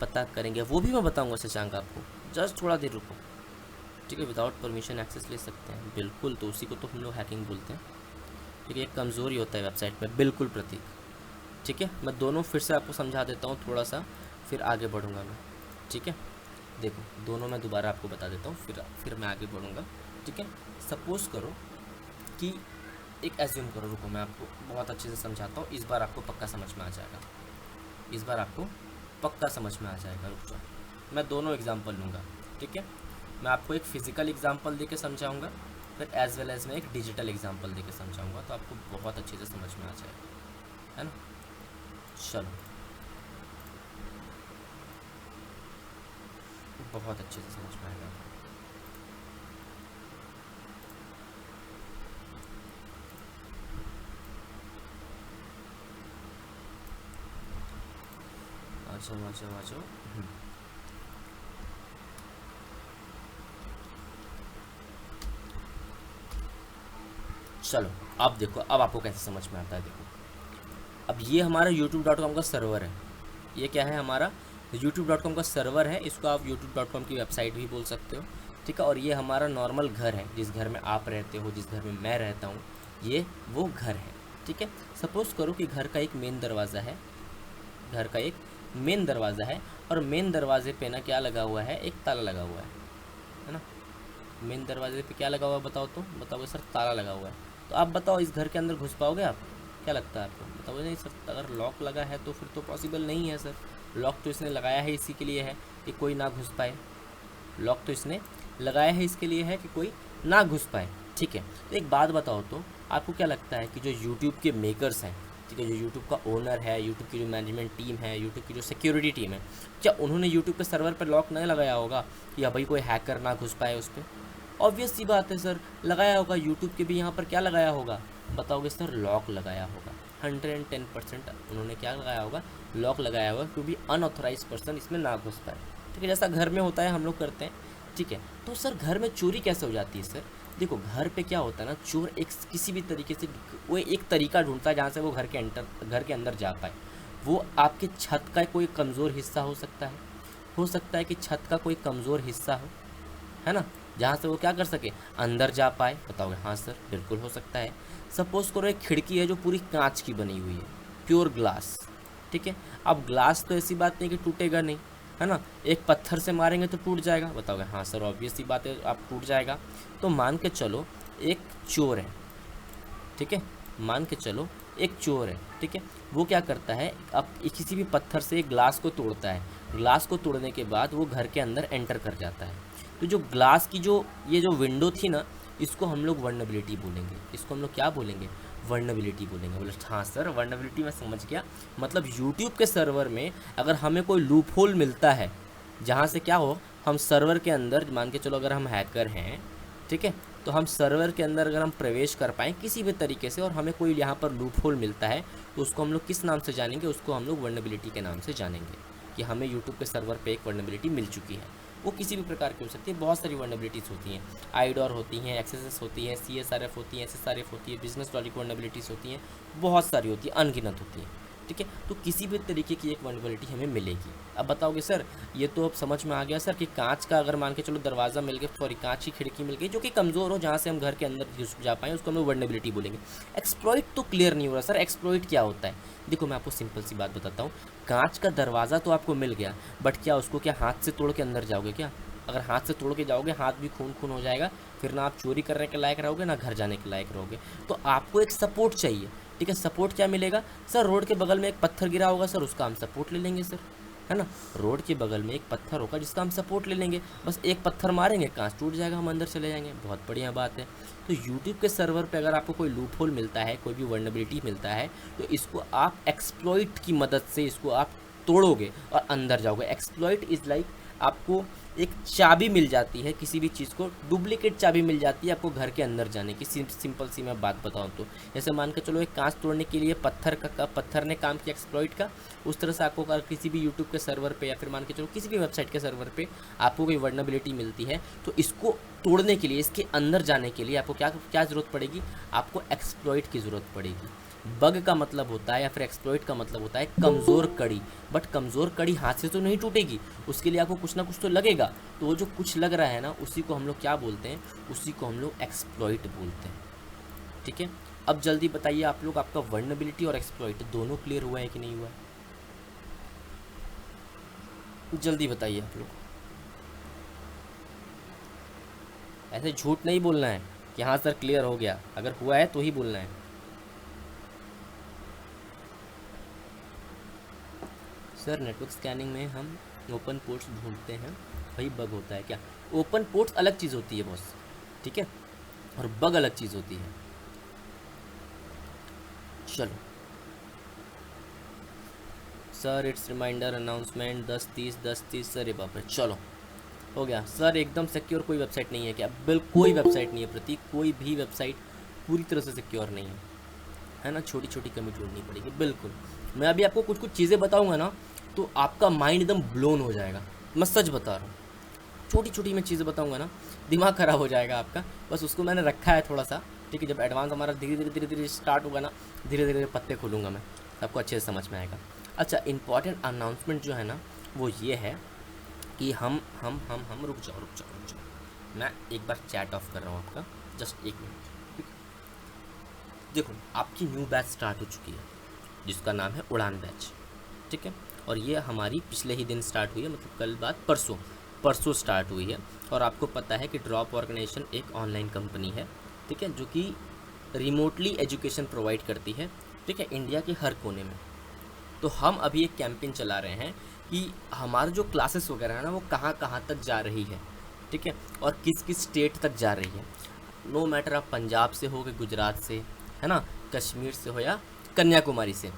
पता करेंगे? वो भी मैं बताऊंगा शशांक आपको, जस्ट थोड़ा देर रुको। ठीक है, विदाउट परमिशन एक्सेस ले सकते हैं, बिल्कुल, तो उसी को तो हम लोग हैकिंग बोलते हैं। ठीक है, एक कमज़ोरी होता है वेबसाइट में, बिल्कुल प्रतीक। ठीक है, मैं दोनों फिर से आपको समझा देता हूँ थोड़ा सा, फिर आगे बढ़ूँगा मैं। ठीक है, देखो दोनों मैं दोबारा आपको बता देता हूँ, फिर मैं आगे बढ़ूँगा। ठीक है, सपोज़ करो कि एक एज्यूम करो, रुको मैं आपको बहुत अच्छे से समझाता हूँ, इस बार आपको पक्का समझ में आ जाएगा, इस बार आपको पक्का समझ में आ जाएगा। रुक जाओ, मैं दोनों एग्जांपल लूँगा। ठीक है, मैं आपको एक फिजिकल एग्जांपल देके समझाऊंगा, फिर एज वेल एज मैं एक डिजिटल एग्जांपल देके समझाऊंगा, तो आपको बहुत अच्छे से समझ में आ जाएगा, है ना। चलो, बहुत अच्छे से समझ में आएगा। आ जाओ आ जाओ आ जाओ। चलो अब देखो, अब आपको कैसे समझ में आता है। देखो, अब ये हमारा youtube.com का सर्वर है। ये क्या है, हमारा youtube.com का सर्वर है। इसको आप youtube.com की वेबसाइट भी बोल सकते हो, ठीक है। और ये हमारा नॉर्मल घर है, जिस घर में आप रहते हो, जिस घर में मैं रहता हूँ, ये वो घर है, ठीक है। सपोज़ करो कि घर का एक मेन दरवाज़ा है, घर का एक मेन दरवाज़ा है, और मेन दरवाजे पे ना क्या लगा हुआ है, एक ताला लगा हुआ है ना। मेन दरवाजे पे क्या लगा हुआ है बताओ, तो बताओगे सर ताला लगा हुआ है। तो आप बताओ, इस घर के अंदर घुस पाओगे आप? क्या लगता है आपको? बताओगे नहीं सर, अगर लॉक लगा है तो फिर तो पॉसिबल नहीं है सर। लॉक तो इसने लगाया है इसी के लिए है कि कोई ना घुस पाए। लॉक तो इसने लगाया है इसके लिए है कि कोई ना घुस पाए, ठीक है। तो एक बात बताओ, तो आपको क्या लगता है कि जो यूट्यूब के मेकर्स हैं, ठीक है, जो यूट्यूब का ओनर है, यूट्यूब की जो मैनेजमेंट टीम है, यूट्यूब की जो सिक्योरिटी टीम है, क्या उन्होंने यूट्यूब के सर्वर पर लॉक नहीं लगाया होगा कि भाई कोई हैकर ना घुस पाए उस पर? ऑब्वियस सी बात है सर, लगाया होगा। यूट्यूब के भी यहाँ पर क्या लगाया होगा बताओगे सर? लॉक लगाया होगा। 110% उन्होंने क्या लगाया होगा? लॉक लगाया होगा, क्योंकि अनऑथराइज पर्सन इसमें ना घुस पाए, ठीक है। जैसा घर में होता है हम लोग करते हैं, ठीक है। तो सर घर में चोरी कैसे हो जाती है सर? देखो, घर पे क्या होता है ना, चोर एक किसी भी तरीके से वो एक तरीका ढूंढता है जहाँ से वो घर के अंदर जा पाए। वो आपके छत का कोई कमज़ोर हिस्सा हो सकता है कि छत का कोई कमज़ोर हिस्सा हो, है ना, जहाँ से वो क्या कर सके, अंदर जा पाए। बताओगे हाँ सर, बिल्कुल हो सकता है। सपोज़ करो एक खिड़की है जो पूरी कांच की बनी हुई है, प्योर ग्लास, ठीक है। अब ग्लास तो ऐसी बात नहीं कि टूटेगा नहीं, है ना। एक पत्थर से मारेंगे तो टूट जाएगा। बताओगे हाँ सर, ऑब्वियस सी बात है, आप टूट जाएगा। तो मान के चलो एक चोर है, ठीक है, मान के चलो एक चोर है, ठीक है। वो क्या करता है, अब किसी भी पत्थर से एक ग्लास को तोड़ता है। ग्लास को तोड़ने के बाद वो घर के अंदर एंटर कर जाता है। तो जो ग्लास की ये जो विंडो थी ना, इसको हम लोग वर्नेबिलिटी बोलेंगे। इसको हम लोग क्या बोलेंगे? वर्नेबिलिटी बोलेंगे। बोले हाँ सर, वर्नेबिलिटी मैं समझ गया। मतलब यूट्यूब के सर्वर में अगर हमें कोई लूप होल मिलता है, जहाँ से क्या हो, हम सर्वर के अंदर मान के चलो अगर हम हैकर हैं, ठीक है, तो हम सर्वर के अंदर अगर हम प्रवेश कर पाएँ किसी भी तरीके से, और हमें कोई यहाँ पर लूप होल मिलता है, तो उसको हम लोग किस नाम से जानेंगे? उसको हम लोग वर्नेबिलिटी के नाम से जानेंगे कि हमें यूट्यूब के सर्वर पे एक वर्नेबिलिटी मिल चुकी है। वो किसी भी प्रकार की हो सकती है, बहुत सारी वर्नेबिलिटीज़ होती हैं। आईडोर होती हैं, एक्सेस होती है, CSRF होती है, SSRF होती है, बिजनेस लॉजिक वर्नेबिलिटीज़ होती हैं, बहुत सारी होती है, अनगिनत होती हैं, ठीक है। तो किसी भी तरीके की एक वर्नेबिलिटी हमें मिलेगी। अब बताओगे सर, ये तो अब समझ में आ गया सर कि कांच का अगर मान के चलो दरवाज़ा मिल गया, सॉरी कांच की खिड़की मिल गई जो कि कमज़ोर हो, जहाँ से हम घर के अंदर घुस जा पाएँ, उसको हम लोग वर्नेबिलिटी बोलेंगे। एक्सप्लॉइट तो क्लियर नहीं हो रहा सर, एक्सप्लॉइट क्या होता है? देखो मैं आपको सिंपल सी बात बताता हूँ। कांच का दरवाज़ा तो आपको मिल गया, बट क्या उसको क्या हाथ से तोड़ के अंदर जाओगे क्या? अगर हाथ से तोड़ के जाओगे, हाथ भी खून खून हो जाएगा, फिर ना आप चोरी करने के लायक रहोगे, ना घर जाने के लायक रहोगे। तो आपको एक सपोर्ट चाहिए, ठीक है। सपोर्ट क्या मिलेगा सर? रोड के बगल में एक पत्थर गिरा होगा सर, उसका हम सपोर्ट ले लेंगे सर, है ना। रोड के बगल में एक पत्थर होगा जिसका हम सपोर्ट ले लेंगे, बस एक पत्थर मारेंगे, कांच टूट जाएगा, हम अंदर चले जाएंगे। बहुत बढ़िया बात है। तो यूट्यूब के सर्वर पे अगर आपको कोई लूप होल मिलता है, कोई भी वर्नेबिलिटी मिलता है, तो इसको आप एक्सप्लॉइट की मदद से इसको आप तोड़ोगे और अंदर जाओगे। एक्सप्लॉइट इज़ लाइक आपको एक चाबी मिल जाती है, किसी भी चीज़ को डुप्लीकेट चाबी मिल जाती है आपको घर के अंदर जाने की। सिंपल सी मैं बात बताऊं तो, जैसे मान के चलो एक कांच तोड़ने के लिए पत्थर ने काम किया एक्सप्लॉइट का, उस तरह से आपको अगर किसी भी यूट्यूब के सर्वर पे या फिर मान के चलो किसी भी वेबसाइट के सर्वर पे आपको कोई वर्नेबिलिटी मिलती है, तो इसको तोड़ने के लिए, इसके अंदर जाने के लिए आपको क्या क्या ज़रूरत पड़ेगी? आपको एक्सप्लॉइट की ज़रूरत पड़ेगी। बग का मतलब होता है या फिर एक्सप्लॉइट का मतलब होता है कमज़ोर कड़ी। बट कमज़ोर कड़ी हाथ से तो नहीं टूटेगी, उसके लिए आपको कुछ ना कुछ तो लगेगा। तो वो जो कुछ लग रहा है ना, उसी को हम लोग क्या बोलते हैं? उसी को हम लोग एक्सप्लॉइट बोलते हैं, ठीक है। अब जल्दी बताइए आप लोग, आपका वर्नेबिलिटी और एक्सप्लॉइट दोनों क्लियर हुआ है कि नहीं हुआ है? जल्दी बताइए आप लोग। ऐसे झूठ नहीं बोलना है कि हाँ सर क्लियर हो गया, अगर हुआ है तो ही बोलना है। सर नेटवर्क स्कैनिंग में हम ओपन पोर्ट्स ढूंढते हैं वही बग होता है क्या। ओपन पोर्ट्स अलग चीज़ होती है बॉस, ठीक है, और बग अलग चीज़ होती है। चलो sir it's reminder announcement 10:30 sir, ये बाप रे, चलो हो गया सर। एकदम सिक्योर कोई वेबसाइट नहीं है क्या? बिल्कुल कोई वेबसाइट नहीं है प्रतीक, कोई भी वेबसाइट पूरी तरह से सिक्योर नहीं है ना, छोटी छोटी कमी ढूंढनी पड़ेगी बिल्कुल। मैं अभी आपको कुछ कुछ चीज़ें बताऊंगा ना, तो आपका माइंड एकदम ब्लोन हो जाएगा, मैं सच बता रहा हूँ। छोटी छोटी मैं चीज़ें बताऊंगा ना, दिमाग ख़राब हो जाएगा आपका। बस उसको मैंने रखा है थोड़ा सा, ठीक है, जब एडवांस हमारा धीरे धीरे स्टार्ट होगा ना, धीरे धीरे पत्ते खोलूँगा मैं, आपको अच्छे से समझ में आएगा। अच्छा, इंपॉर्टेंट अनाउंसमेंट जो है ना वो ये है कि हम रुक जाओ, मैं एक बार चैट ऑफ कर रहा हूँ आपका, जस्ट 1 मिनट। देखो आपकी न्यू बैच स्टार्ट हो चुकी है जिसका नाम है उड़ान बैच, ठीक है, और ये हमारी पिछले ही दिन स्टार्ट हुई है, मतलब कल बाद परसों स्टार्ट हुई है। और आपको पता है कि ड्रॉप ऑर्गेनाइजेशन एक ऑनलाइन कंपनी है, ठीक है, जो कि रिमोटली एजुकेशन प्रोवाइड करती है, ठीक है, इंडिया के हर कोने में। तो हम अभी एक कैंपेन चला रहे हैं कि हमारे जो क्लासेस वगैरह है ना वो कहाँ कहाँ तक जा रही है, ठीक है, और किस किस स्टेट तक जा रही है। नो मैटर आप पंजाब से हो कि गुजरात से, है ना, कश्मीर से हो या कन्याकुमारी से।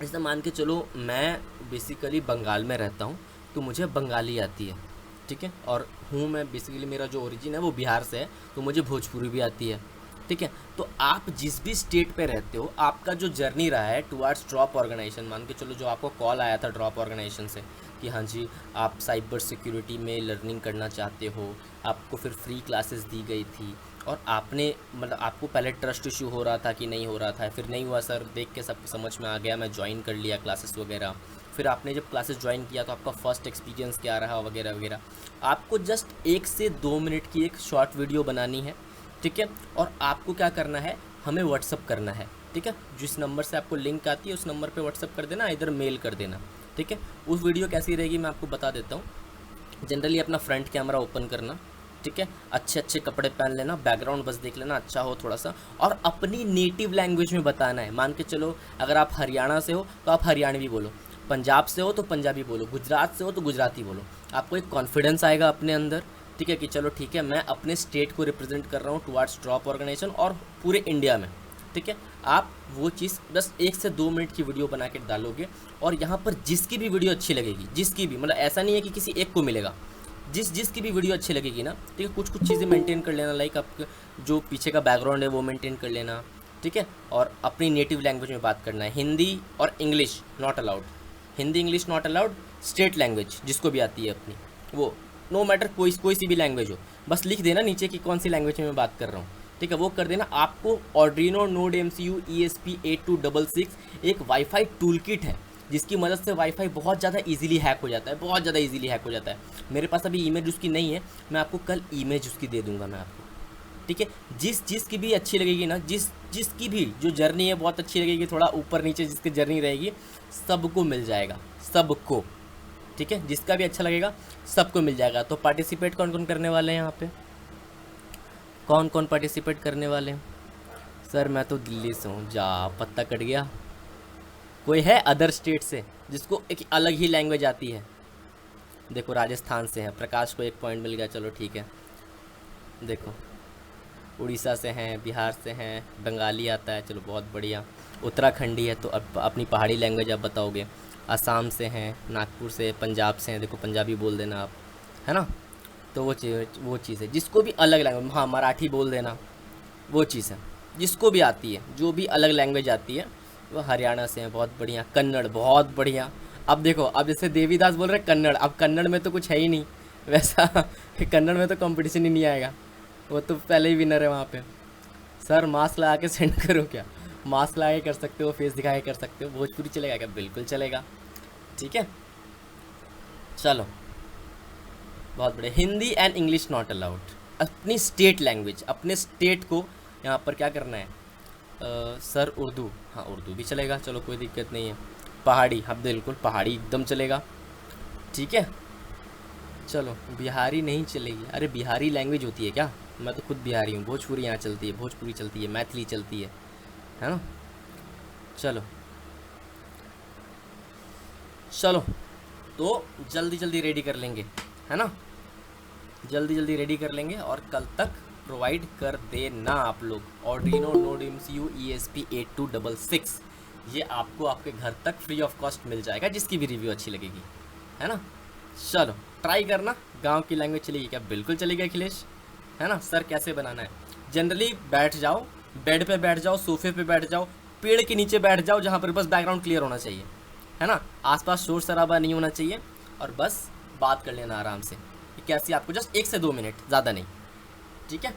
ऐसा मान के चलो मैं बेसिकली बंगाल में रहता हूँ, तो मुझे बंगाली आती है, ठीक है, और हूँ मैं बेसिकली, मेरा जो ओरिजिन है वो बिहार से है, तो मुझे भोजपुरी भी आती है, ठीक है। तो आप जिस भी स्टेट पे रहते हो, आपका जो जर्नी रहा है टुवर्ड्स ड्रॉप ऑर्गेनाइजेशन, मान के चलो जो आपको कॉल आया था ड्रॉप ऑर्गेनाइजेशन से कि हाँ जी आप साइबर सिक्योरिटी में लर्निंग करना चाहते हो, आपको फिर फ्री क्लासेस दी गई थी, और आपने मतलब आपको पहले ट्रस्ट इशू हो रहा था कि नहीं हो रहा था, फिर नहीं हुआ सर, देख के सब समझ में आ गया, मैं ज्वाइन कर लिया क्लासेस वगैरह। फिर आपने जब क्लासेस ज्वाइन किया तो आपका फर्स्ट एक्सपीरियंस क्या रहा वगैरह वगैरह। आपको जस्ट 1 से 2 मिनट की एक शॉर्ट वीडियो बनानी है, ठीक है, और आपको क्या करना है, हमें व्हाट्सअप करना है, ठीक है, जिस नंबर से आपको लिंक आती है उस नंबर पे व्हाट्सअप कर देना, इधर मेल कर देना, ठीक है। उस वीडियो कैसी रहेगी मैं आपको बता देता हूँ। जनरली अपना फ्रंट कैमरा ओपन करना, ठीक है, अच्छे अच्छे कपड़े पहन लेना, बैकग्राउंड बस देख लेना अच्छा हो थोड़ा सा, और अपनी नेटिव लैंग्वेज में बताना है। मान के चलो अगर आप हरियाणा से हो तो आप हरियाणवी बोलो, पंजाब से हो तो पंजाबी बोलो, गुजरात से हो तो गुजराती बोलो। आपको एक कॉन्फिडेंस आएगा अपने अंदर, ठीक है, कि चलो ठीक है मैं अपने स्टेट को रिप्रेजेंट कर रहा हूँ टुवर्ड्स ड्रॉप ऑर्गेनाइजेशन और पूरे इंडिया में, ठीक है। आप वो चीज़ बस 1 से 2 मिनट की वीडियो बना के डालोगे, और यहाँ पर जिसकी भी वीडियो अच्छी लगेगी, जिसकी भी, मतलब ऐसा नहीं है कि किसी एक को मिलेगा, जिसकी भी वीडियो अच्छी लगेगी ना, ठीक है, कुछ कुछ चीज़ें मेंटेन कर लेना, लाइक आपका जो पीछे का बैकग्राउंड है वो मेंटेन कर लेना, ठीक है, और अपनी नेटिव लैंग्वेज में बात करना है। हिंदी और English not allowed, Hindi English not allowed, state language जिसको भी आती है अपनी, वो नो मैटर कोई सी भी लैंग्वेज हो, बस लिख देना नीचे कि कौन सी लैंग्वेज में मैं बात कर रहा हूँ, ठीक है, वो कर देना। आपको Arduino Node MCU ESP8266 एक वाईफाई टूल किट है जिसकी मदद से वाईफाई बहुत ज़्यादा इजीली हैक हो जाता है, बहुत ज़्यादा इजीली हैक हो जाता है। मेरे पास अभी इमेज उसकी नहीं है, मैं आपको कल इमेज उसकी दे दूंगा मैं आपको, ठीक है। जिस की भी अच्छी लगेगी ना, जिसकी भी जो जर्नी है बहुत अच्छी लगेगी, थोड़ा ऊपर नीचे जिसकी जर्नी रहेगी, सबको मिल जाएगा, सबको, ठीक है, जिसका भी अच्छा लगेगा सबको मिल जाएगा। तो पार्टिसिपेट कौन कौन करने वाले हैं यहाँ पे, कौन कौन पार्टिसिपेट करने वाले हैं? सर मैं तो दिल्ली से हूँ, जा पत्ता कट गया। कोई है अदर स्टेट से जिसको एक अलग ही लैंग्वेज आती है? देखो राजस्थान से है, प्रकाश को 1 पॉइंट मिल गया, चलो ठीक है। देखो उड़ीसा से हैं, बिहार से हैं, बंगाली आता है, चलो बहुत बढ़िया। उत्तराखंडी है तो अब अपनी पहाड़ी लैंग्वेज आप बताओगे। असम से हैं, नागपुर से, पंजाब से हैं, देखो पंजाबी बोल देना आप, है ना। तो वो चीज़ है, जिसको भी अलग लैंग्वेज, हाँ मराठी बोल देना, वो चीज़ है, जिसको भी आती है, जो भी अलग लैंग्वेज आती है। वो हरियाणा से हैं, बहुत बढ़िया। कन्नड़ बहुत बढ़िया। अब देखो, अब जैसे देवीदास बोल रहे कन्नड़, अब कन्नड़ में तो कुछ है ही नहीं वैसा कन्नड़ में तो कंपटीशन ही नहीं आएगा, वो तो पहले ही विनर है वहाँ पे। सर मास्क लगा के सेंड करो क्या? मास्क लगा के कर सकते हो, फेस दिखा के कर सकते हो। भोजपुरी चलेगा क्या? बिल्कुल चलेगा, ठीक है। चलो बहुत बढ़िया। Hindi and English not allowed, अपनी स्टेट लैंग्वेज, अपने स्टेट को यहाँ पर क्या करना है? सर उर्दू, हाँ उर्दू भी चलेगा, चलो कोई दिक्कत नहीं है। पहाड़ी, हाँ बिल्कुल पहाड़ी एकदम चलेगा, ठीक है। चलो बिहारी नहीं चलेगी, अरे बिहारी लैंग्वेज होती है क्या? मैं तो खुद बिहारी हूँ, भोजपुरी यहाँ चलती है, भोजपुरी चलती है, मैथिली चलती है ना। चलो चलो तो जल्दी जल्दी रेडी कर लेंगे, है ना। जल्दी जल्दी रेडी कर लेंगे और कल तक प्रोवाइड कर देना आप लोग। Arduino Node MCU ESP8266 ये आपको आपके घर तक फ्री ऑफ कॉस्ट मिल जाएगा, जिसकी भी रिव्यू अच्छी लगेगी, है ना। चलो ट्राई करना। गांव की लैंग्वेज चलेगी क्या? बिल्कुल चलेगी अखिलेश, है ना। सर कैसे बनाना है? जनरली बैठ जाओ, बेड पे बैठ जाओ, सोफे पे बैठ जाओ, पेड़ के नीचे बैठ जाओ, जहाँ पर बस बैकग्राउंड क्लियर होना चाहिए, है ना। आसपास शोर शराबा नहीं होना चाहिए और बस बात कर लेना आराम से। कैसी आपको जस्ट 1 से 2 मिनट, ज़्यादा नहीं, ठीक है।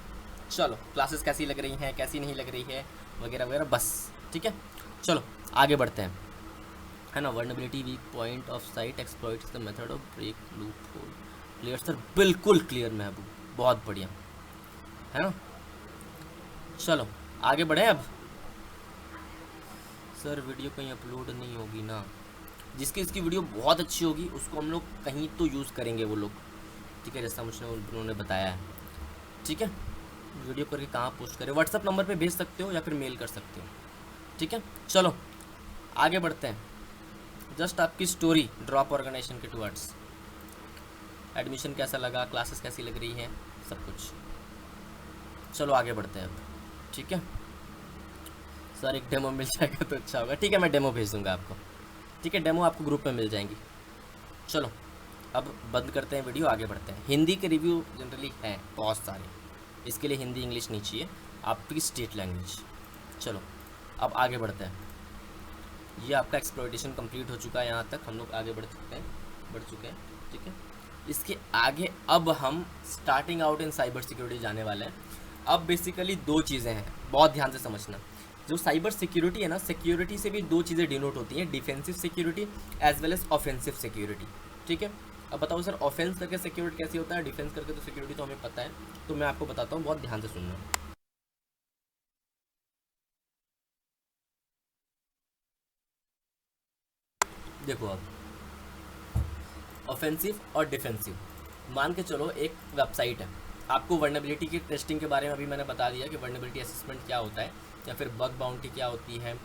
चलो क्लासेस कैसी लग रही हैं, कैसी नहीं लग रही है, वगैरह वगैरह, बस ठीक है। चलो आगे बढ़ते हैं, है ना। Vulnerability weak point of sight exploits the method of break loophole. Clear sir? बिल्कुल क्लियर महबूब, बहुत बढ़िया, है ना। चलो आगे बढ़े अब। सर वीडियो कहीं अपलोड नहीं होगी ना? जिसकी इसकी वीडियो बहुत अच्छी होगी उसको हम लोग कहीं तो यूज़ करेंगे वो लोग, ठीक है, जैसा मुझे उन्होंने बताया है, ठीक है। वीडियो करके कहाँ पोस्ट करें? व्हाट्सअप नंबर पे भेज सकते हो या फिर मेल कर सकते हो, ठीक है। चलो आगे बढ़ते हैं। जस्ट आपकी स्टोरी, ड्रॉप ऑर्गेनाइजेशन के टुवर्ड्स, एडमिशन कैसा लगा, क्लासेस कैसी लग रही हैं, सब कुछ। चलो आगे बढ़ते हैं अब, ठीक है। सर एक डेमो मिल जाएगा तो अच्छा होगा, ठीक है, मैं डेमो भेज दूंगा आपको, ठीक है। डेमो आपको ग्रुप में मिल जाएंगी। चलो अब बंद करते हैं वीडियो, आगे बढ़ते हैं। हिंदी के रिव्यू जनरली हैं बहुत सारे, इसके लिए हिंदी इंग्लिश नहीं चाहिए, आपकी स्टेट लैंग्वेज। चलो अब आगे बढ़ते हैं। ये आपका एक्सप्लॉयटेशन कंप्लीट हो चुका है, यहाँ तक हम लोग आगे बढ़ चुके हैं, ठीक है। इसके आगे अब हम starting out in cyber security जाने वाले हैं। अब बेसिकली 2 चीज़ें हैं, बहुत ध्यान से समझना। जो साइबर सिक्योरिटी है ना, सिक्योरिटी से भी 2 चीज़ें डिनोट होती हैं, defensive security as well as offensive security, ठीक है। अब बताओ सर ऑफेंस करके सिक्योरिटी कैसी होता है, डिफेंस करके तो सिक्योरिटी तो हमें पता है, तो मैं आपको बताता हूँ, बहुत ध्यान से सुनना। देखो अब ऑफेंसिव और डिफेंसिव, मान के चलो एक वेबसाइट है, आपको वर्नेबिलिटी की टेस्टिंग के बारे में अभी मैंने बता दिया कि वर्नेबिलिटी असेसमेंट क्या होता है, या फिर बग बाउंटी क्या होती है,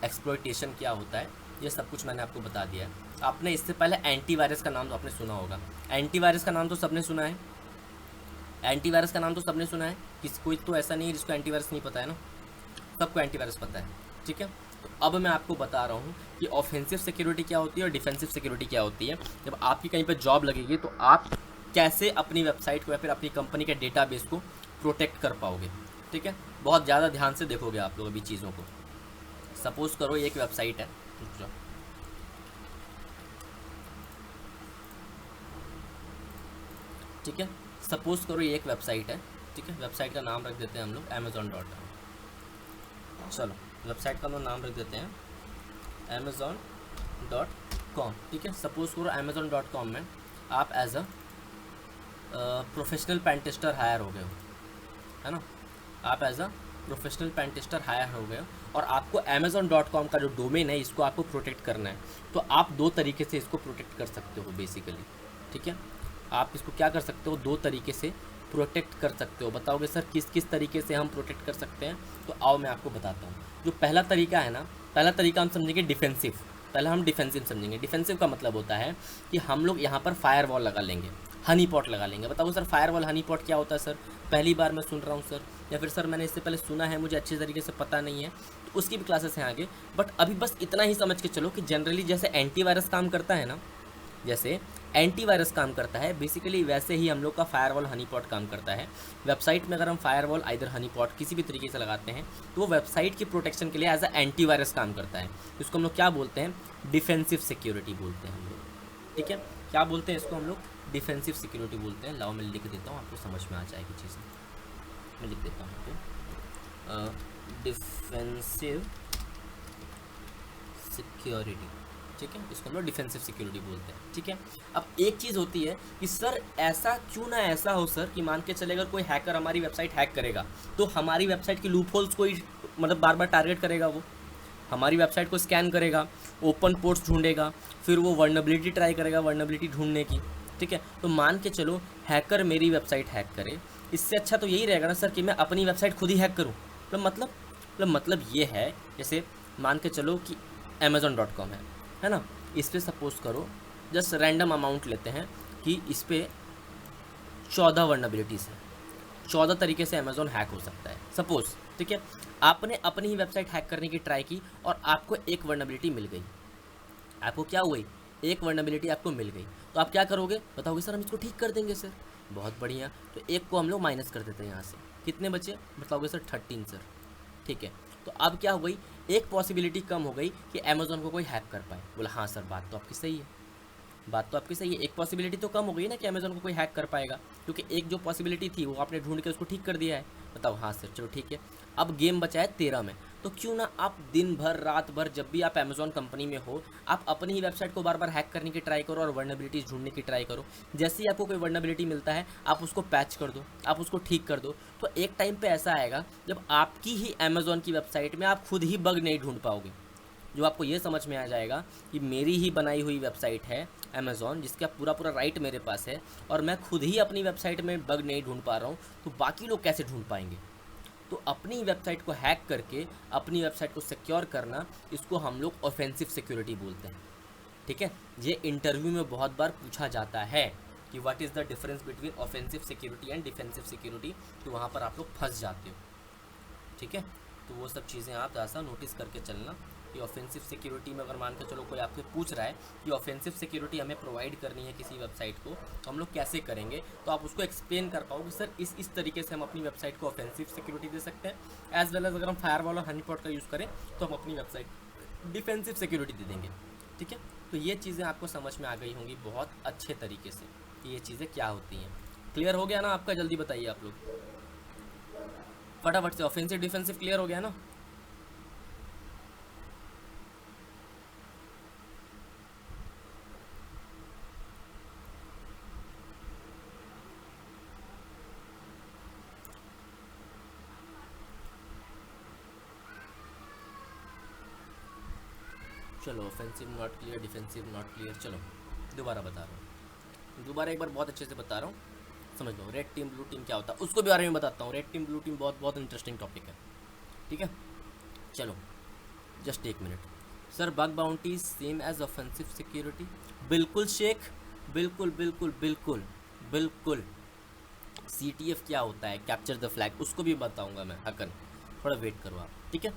एक्सप्लॉयटेशन क्या होता है, ये सब कुछ मैंने आपको बता दिया है। आपने इससे पहले एंटीवायरस का नाम तो आपने सुना होगा, एंटीवायरस का नाम तो सबने सुना है, एंटीवायरस का नाम तो सबने सुना है, किसी कोई तो ऐसा नहीं है जिसको एंटीवायरस नहीं पता है ना, सबको एंटीवायरस पता है, ठीक है। तो अब मैं आपको बता रहा हूँ कि ऑफेंसिव सिक्योरिटी क्या होती है और डिफेंसिव सिक्योरिटी क्या होती है। जब आपकी कहीं पर जॉब लगेगी तो आप कैसे अपनी वेबसाइट को या फिर अपनी कंपनी के डेटाबेस को प्रोटेक्ट कर पाओगे, ठीक है। बहुत ज़्यादा ध्यान से देखोगे आप लोग अभी चीज़ों को। सपोज करो ये एक वेबसाइट है, ठीक है, सपोज करो ये एक वेबसाइट है, ठीक है। वेबसाइट का नाम रख देते हैं हम लोग amazon.com। चलो वेबसाइट का हम लोग नाम रख देते हैं amazon.com, ठीक है। सपोज करो amazon.com में आप as a professional pen tester hire हो गए हो, है ना। आप as a professional pen tester hire हो गए हो और आपको amazon.com का जो डोमेन है इसको आपको प्रोटेक्ट करना है, तो आप 2 तरीके से इसको प्रोटेक्ट कर सकते हो बेसिकली, ठीक है। आप इसको क्या कर सकते हो, 2 तरीके से प्रोटेक्ट कर सकते हो। बताओगे सर किस किस तरीके से हम प्रोटेक्ट कर सकते हैं, तो आओ मैं आपको बताता हूँ। जो पहला तरीका है ना, पहला तरीका हम समझेंगे डिफेंसिव। पहले हम डिफेंसिव समझेंगे। डिफेंसिव का मतलब होता है कि हम लोग यहाँ पर फायरवॉल लगा लेंगे, हनी पॉट लगा लेंगे। बताओ सर फायरवॉल हनी पॉट क्या होता है? सर पहली बार मैं सुन रहा हूँ सर, या फिर सर मैंने इससे पहले सुना है, मुझे अच्छी तरीके से पता नहीं है, तो उसकी भी क्लासेस हैं आगे। बट अभी बस इतना ही समझ के चलो कि जनरली जैसे एंटीवायरस काम करता है ना, जैसे एंटीवायरस काम करता है बेसिकली, वैसे ही हम लोग का फायरवॉल हनी पॉट काम करता है। वेबसाइट में अगर हम फायरवॉल आइदर हनी पॉट किसी भी तरीके से लगाते हैं तो वो वेबसाइट की प्रोटेक्शन के लिए एज अ एंटीवायरस काम करता है। इसको हम लोग क्या बोलते हैं? डिफेंसिव सिक्योरिटी बोलते हैं हम लोग, ठीक है। क्या बोलते हैं इसको हम लोग? डिफेंसिव सिक्योरिटी बोलते हैं। लाओ मैं लिख देता हूँ, आपको समझ में आ जाएगी चीज़ें। मैं लिख देता हूँ डिफेंसिव सिक्योरिटी, ठीक है। इसको हम लोग डिफेंसिव सिक्योरिटी बोलते हैं, ठीक है। अब एक चीज़ होती है कि सर ऐसा क्यों ना ऐसा हो सर कि मान के चले अगर कोई हैकर हमारी वेबसाइट हैक करेगा तो हमारी वेबसाइट की लूप होल्स को ही मतलब बार बार टारगेट करेगा, वो हमारी वेबसाइट को स्कैन करेगा, ओपन पोर्ट्स ढूंढेगा, फिर वो वर्नेबिलिटी ट्राई करेगा वर्नेबिलिटी ढूंढने की, ठीक है। तो मान के चलो हैकर मेरी वेबसाइट हैक करे, इससे अच्छा तो यही रहेगा ना सर कि मैं अपनी वेबसाइट खुद ही हैक करूँ। मतलब ये है, जैसे मान के चलो कि amazon.com है ना, इस पर सपोज करो जस्ट रैंडम अमाउंट लेते हैं कि इस पर 14 वर्नेबिलिटीज़ है, 14 तरीके से अमेज़ॉन हैक हो सकता है सपोज़। ठीक है, आपने अपनी ही वेबसाइट हैक करने की ट्राई की और आपको एक वर्नेबिलिटी मिल गई, आपको क्या हुई, एक वर्नेबिलिटी आपको मिल गई, तो आप क्या करोगे, बताओगे सर हम इसको ठीक कर देंगे सर, बहुत बढ़िया, तो एक को हम लोग माइनस कर देते हैं यहाँ से, कितने बचे, बताओगे सर 13 सर। ठीक है, तो अब क्या हो गई, एक पॉसिबिलिटी कम हो गई कि अमेज़ॉन को कोई हैक कर पाए। बोला हाँ सर बात तो आपकी सही है, बात तो आपकी सही है, एक पॉसिबिलिटी तो कम हो गई ना कि अमेज़ॉन को कोई हैक कर पाएगा, क्योंकि एक जो पॉसिबिलिटी थी वो आपने ढूंढ के उसको ठीक कर दिया है। बताओ हाँ सर चलो ठीक है, अब गेम बचा है 13 में, तो क्यों ना आप दिन भर रात भर जब भी आप अमेज़ॉन कंपनी में हो, आप अपनी ही वेबसाइट को बार बार हैक करने की ट्राई करो और वर्नेबिलिटीज़ ढूंढने की ट्राई करो। जैसे ही आपको कोई वर्नेबिलिटी मिलता है आप उसको पैच कर दो, आप उसको ठीक कर दो, तो एक टाइम पे ऐसा आएगा जब आपकी ही अमेज़ॉन की वेबसाइट में आप खुद ही बग नहीं ढूंढ पाओगे, जो आपको ये समझ में आ जाएगा कि मेरी ही बनाई हुई वेबसाइट है अमेज़ॉन, जिसका पूरा पूरा राइट मेरे पास है, और मैं खुद ही अपनी वेबसाइट में बग नहीं ढूंढ पा रहा हूँ, तो बाकी लोग कैसे ढूंढ पाएंगे। तो अपनी वेबसाइट को हैक करके अपनी वेबसाइट को सिक्योर करना, इसको हम लोग ऑफेंसिव सिक्योरिटी बोलते हैं। ठीक है, ये इंटरव्यू में बहुत बार पूछा जाता है कि what is the difference between offensive security and defensive security, तो वहाँ पर आप लोग फंस जाते हो। ठीक है, तो वो सब चीज़ें आप ज़्यादा सा नोटिस करके चलना कि ऑफेंसिव सिक्योरिटी में अगर मान के चलो कोई आपसे पूछ रहा है कि ऑफेंसिव सिक्योरिटी हमें प्रोवाइड करनी है किसी वेबसाइट को, तो हम लोग कैसे करेंगे, तो आप उसको एक्सप्लेन कर पाओ कि सर इस तरीके से हम अपनी वेबसाइट को ऑफेंसिव सिक्योरिटी दे सकते हैं, एज वेल एज अगर हम फायरवॉल और हनीपॉट का यूज़ करें तो हम अपनी वेबसाइट डिफेंसिव सिक्योरिटी दे देंगे। ठीक है, तो ये चीज़ें आपको समझ में आ गई होंगी बहुत अच्छे तरीके से कि ये चीज़ें क्या होती हैं। क्लियर हो गया ना आपका, जल्दी बताइए आप लोग फटाफट से, ऑफेंसिव डिफेंसिव क्लियर हो गया ना। चलो offensive not clear, defensive not clear, चलो दोबारा बता रहा हूँ, दोबारा एक बार बहुत अच्छे से बता रहा हूँ, समझ लो। रेड टीम ब्लू टीम क्या होता है उसको भी बारे में बताता हूँ, रेड टीम ब्लू टीम बहुत बहुत इंटरेस्टिंग टॉपिक है। ठीक है, चलो जस्ट एक minute. Sir bug bounty same as offensive security, बिल्कुल शेख, बिल्कुल बिल्कुल बिल्कुल बिल्कुल। CTF क्या होता है, कैप्चर द फ्लैग, उसको भी बताऊंगा मैं हकन, थोड़ा वेट करो आप। ठीक है।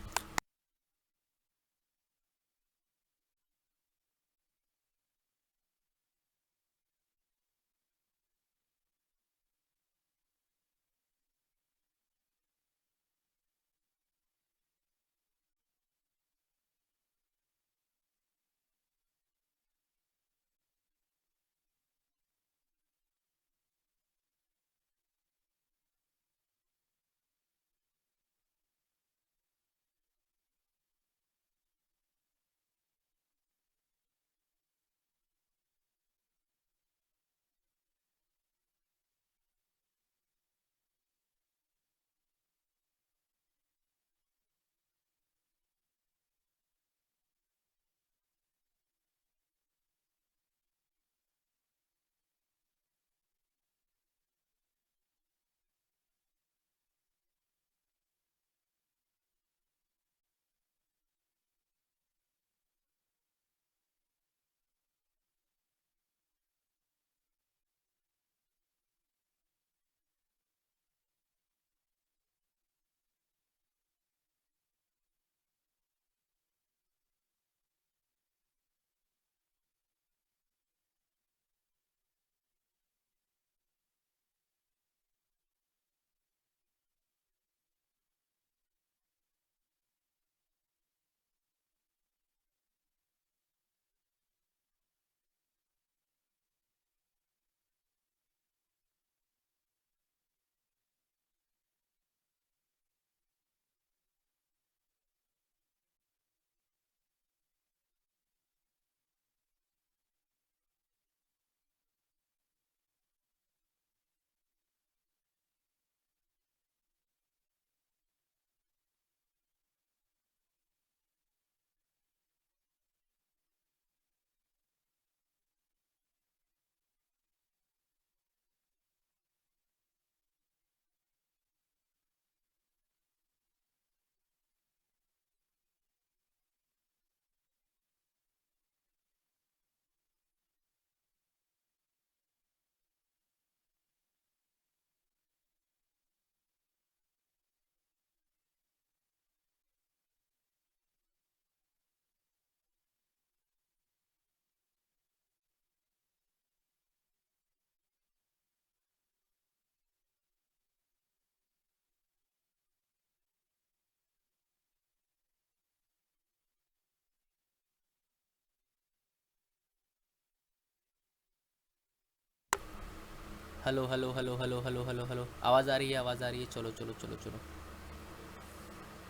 Hello hello hello hello hello hello hello, आवाज़ आ रही है, आवाज़ आ रही है, चलो चलो चलो चलो।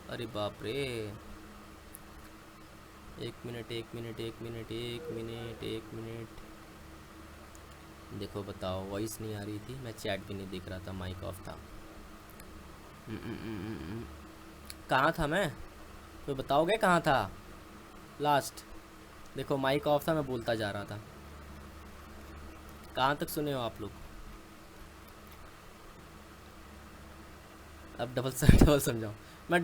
अरे बाप रे, एक मिनट एक मिनट एक मिनट एक मिनट एक मिनट। देखो बताओ, वॉइस नहीं आ रही थी, मैं चैट भी नहीं देख रहा था, माइक ऑफ था। कहाँ था मैं? कोई बताओगे कहाँ था लास्ट? देखो माइक ऑफ था, मैं बोलता जा रहा था। कहाँ तक सुने हो आप लोग? अब डबल डबल समझाओ। मैं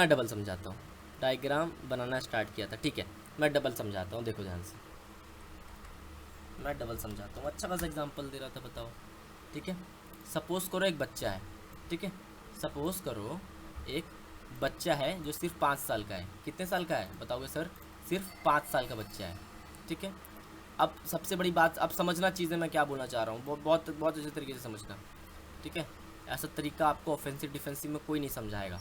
डबल समझाता हूँ। डायग्राम बनाना स्टार्ट किया था, ठीक है। मैं डबल समझाता हूँ, देखो ध्यान से। मैं डबल समझाता हूँ, अच्छा खासा एग्जांपल दे रहा था, बताओ। ठीक है, सपोज़ करो एक बच्चा है। ठीक है, सपोज़ करो एक बच्चा है जो सिर्फ 5 साल का है। कितने साल का है बताओगे सर? सिर्फ 5 साल का बच्चा है। ठीक है, अब सबसे बड़ी बात, अब समझना चीज़ें मैं क्या बोलना चाह रहा हूँ, बहुत बहुत अच्छे तरीके से समझना। ठीक है, ऐसा तरीका आपको ऑफेंसिव डिफेंसिव में कोई नहीं समझाएगा।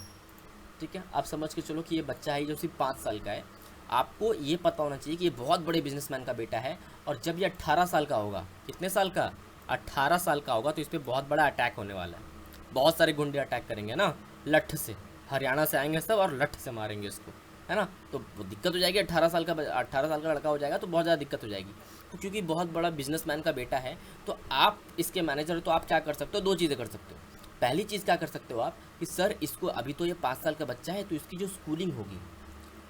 ठीक है, आप समझ के चलो कि ये बच्चा है जो सिर्फ 5 साल का है। आपको ये पता होना चाहिए कि ये बहुत बड़े बिजनेसमैन का बेटा है, और जब ये 18 साल का होगा, कितने साल का? 18 साल का होगा, तो इस पर बहुत बड़ा अटैक होने वाला है। बहुत सारे गुंडे अटैक करेंगे ना, लठ से। हरियाणा से आएंगे सब और लठ से मारेंगे इसको, है ना। तो दिक्कत हो जाएगी, 18 साल का लड़का हो जाएगा तो बहुत ज़्यादा दिक्कत हो जाएगी। तो क्योंकि बहुत बड़ा बिजनेसमैन का बेटा है, तो आप इसके मैनेजर हो, तो आप क्या कर सकते हो? दो चीज़ें कर सकते हो। पहली चीज़ क्या कर सकते हो आप, कि सर इसको, अभी तो ये 5 साल का बच्चा है, तो इसकी जो स्कूलिंग होगी,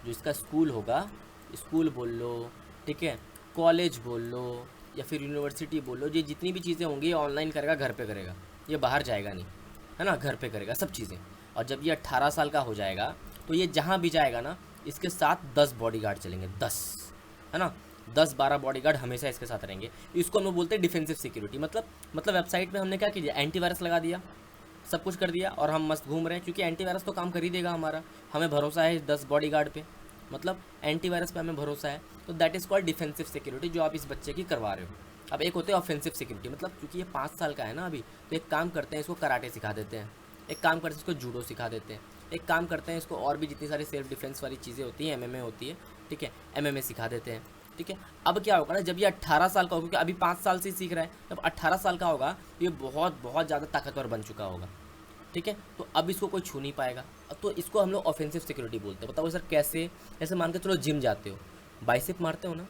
जो इसका स्कूल होगा, स्कूल बोल लो, ठीक है, कॉलेज बोल लो, या फिर यूनिवर्सिटी बोल लो, ये जितनी भी चीज़ें होंगी ये ऑनलाइन करेगा, घर पे करेगा। ये बाहर जाएगा नहीं, है ना, घर पे करेगा सब चीज़ें। और जब ये 18 साल का हो जाएगा, तो ये जहाँ भी जाएगा ना, इसके साथ 10 बॉडीगार्ड चलेंगे, 10, है ना। 10-12 बॉडीगार्ड हमेशा इसके साथ रहेंगे। इसको हम लोग बोलते हैं डिफेंसिव सिक्योरिटी। मतलब वेबसाइट पे हमने क्या किया, एंटीवायरस लगा दिया, सब कुछ कर दिया, और हम मस्त घूम रहे हैं, क्योंकि एंटीवायरस तो काम कर ही देगा हमारा। हमें भरोसा है 10 बॉडीगार्ड पे, मतलब एंटीवायरस पे हमें भरोसा है। तो that is called defensive security, जो आप इस बच्चे की करवा रहे हो। अब एक होते हैं ऑफेंसिव सिक्योरिटी, मतलब क्योंकि ये 5 साल का है ना अभी, तो एक काम करते हैं, इसको कराटे सिखा देते हैं, एक काम करते हैं इसको जूडो सिखा देते हैं, एक काम करते हैं इसको और भी जितनी सारी सेल्फ डिफेंस वाली चीज़ें होती हैं, एमएमए होती है, ठीक है, एमएमए सिखा देते हैं। ठीक है, अब क्या होगा ना, जब ये 18 साल का होगा, क्योंकि अभी 5 साल से ही सीख रहा है, जब 18 साल का होगा तो ये बहुत बहुत ज़्यादा ताकतवर बन चुका होगा। ठीक है, तो अब इसको कोई छू नहीं पाएगा। तो इसको हम लोग ऑफेंसिव सिक्योरिटी बोलते हैं। बताओ सर कैसे? जैसे मान के चलो जिम जाते हो, बाइसेप मारते हो ना,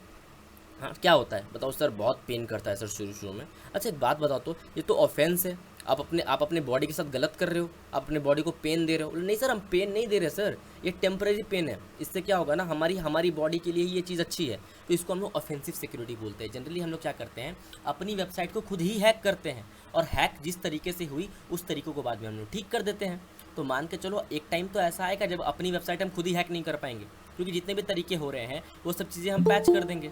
हाँ, क्या होता है बताओ सर? बहुत पेन करता है सर शुरू शुरू में। अच्छा एक बात बताओ, तो ये तो ऑफेंस है, आप अपने बॉडी के साथ गलत कर रहे हो, आप अपने बॉडी को पेन दे रहे हो। नहीं सर, हम पेन नहीं दे रहे सर, ये टेम्परेरी पेन है। इससे क्या होगा ना, हमारी बॉडी के लिए ही ये चीज़ अच्छी है। तो इसको हम लोग ऑफेंसिव सिक्योरिटी बोलते हैं। जनरली हम लोग क्या करते हैं, अपनी वेबसाइट को खुद ही हैक करते हैं, और हैक जिस तरीके से हुई उस तरीकों को बाद में हम लोग ठीक कर देते हैं। तो मान के चलो एक टाइम तो ऐसा आएगा जब अपनी वेबसाइट हम खुद ही हैक नहीं कर पाएंगे, क्योंकि जितने भी तरीके हो रहे हैं वो सब चीज़ें हम पैच कर देंगे।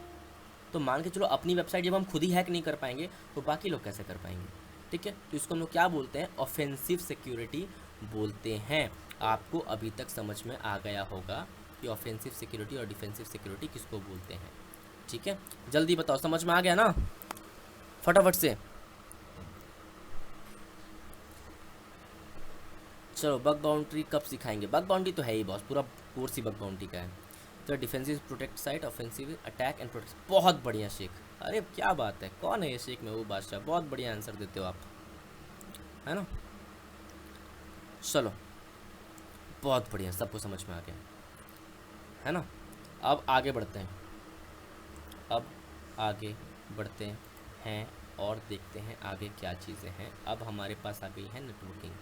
तो मान के चलो अपनी वेबसाइट जब हम खुद ही हैक नहीं कर पाएंगे, तो बाकी लोग कैसे कर पाएंगे? ठीक है, तो इसको हम लोग क्या बोलते हैं? ऑफेंसिव सिक्योरिटी बोलते हैं। आपको अभी तक समझ में आ गया होगा कि ऑफेंसिव सिक्योरिटी और डिफेंसिव सिक्योरिटी किसको बोलते हैं। ठीक है, जल्दी बताओ, समझ में आ गया ना? फटाफट से। चलो, बग बाउंड्री कब सिखाएंगे? बग बाउंड्री तो है ही बॉस, पूरा कोर्स ही बग बाउंड्री का है। तो defensive protect site, offensive attack and protect. बहुत बढ़िया शेख, अरे क्या बात है, कौन है ये शेख में वो बादशाह? बहुत बढ़िया आंसर देते हो आप, है ना। चलो, बहुत बढ़िया, सबको समझ में आ गया, है ना। अब आगे बढ़ते हैं, अब आगे बढ़ते हैं और देखते हैं आगे क्या चीज़ें हैं। अब हमारे पास आ गई है नेटवर्किंग,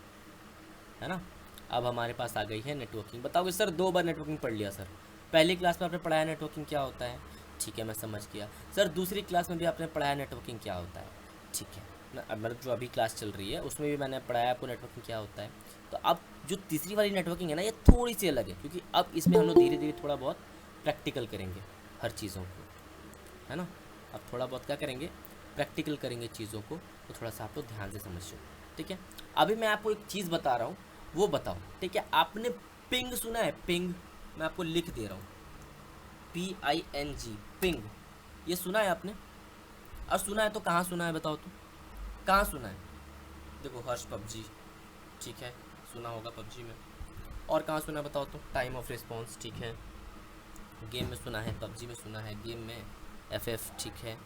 है ना। अब हमारे पास आ गई है नेटवर्किंग। बताओगे सर 2 बार नेटवर्किंग पढ़ लिया सर, पहली क्लास में आपने पढ़ाया नेटवर्किंग क्या होता है, ठीक है मैं समझ गया। सर दूसरी क्लास में भी आपने पढ़ाया नेटवर्किंग क्या होता है, ठीक है। मतलब जो अभी क्लास चल रही है उसमें भी मैंने पढ़ाया आपको नेटवर्किंग क्या होता है। तो अब जो तीसरी वाली नेटवर्किंग है ना, ये थोड़ी सी अलग है, क्योंकि अब इसमें हम लोग धीरे धीरे थोड़ा बहुत प्रैक्टिकल करेंगे हर चीज़ों को, है ना। अब थोड़ा बहुत क्या करेंगे, प्रैक्टिकल करेंगे चीज़ों को, तो थोड़ा सा आप लोग ध्यान से समझो, ठीक है। अभी मैं आपको एक चीज़ बता रहा हूँ, वो बताओ, ठीक है। आपने पिंग सुना है? पिंग, मैं आपको लिख दे रहा हूँ, PING, पिंग, ये सुना है आपने? और सुना है तो कहाँ सुना है बताओ तो, कहाँ सुना है? देखो हर्ष पबजी, ठीक है, सुना होगा पबजी में। और कहाँ सुना है बताओ तो? टाइम ऑफ रिस्पॉन्स, ठीक है, गेम में सुना है, पबजी में सुना है, गेम में FF, ठीक है,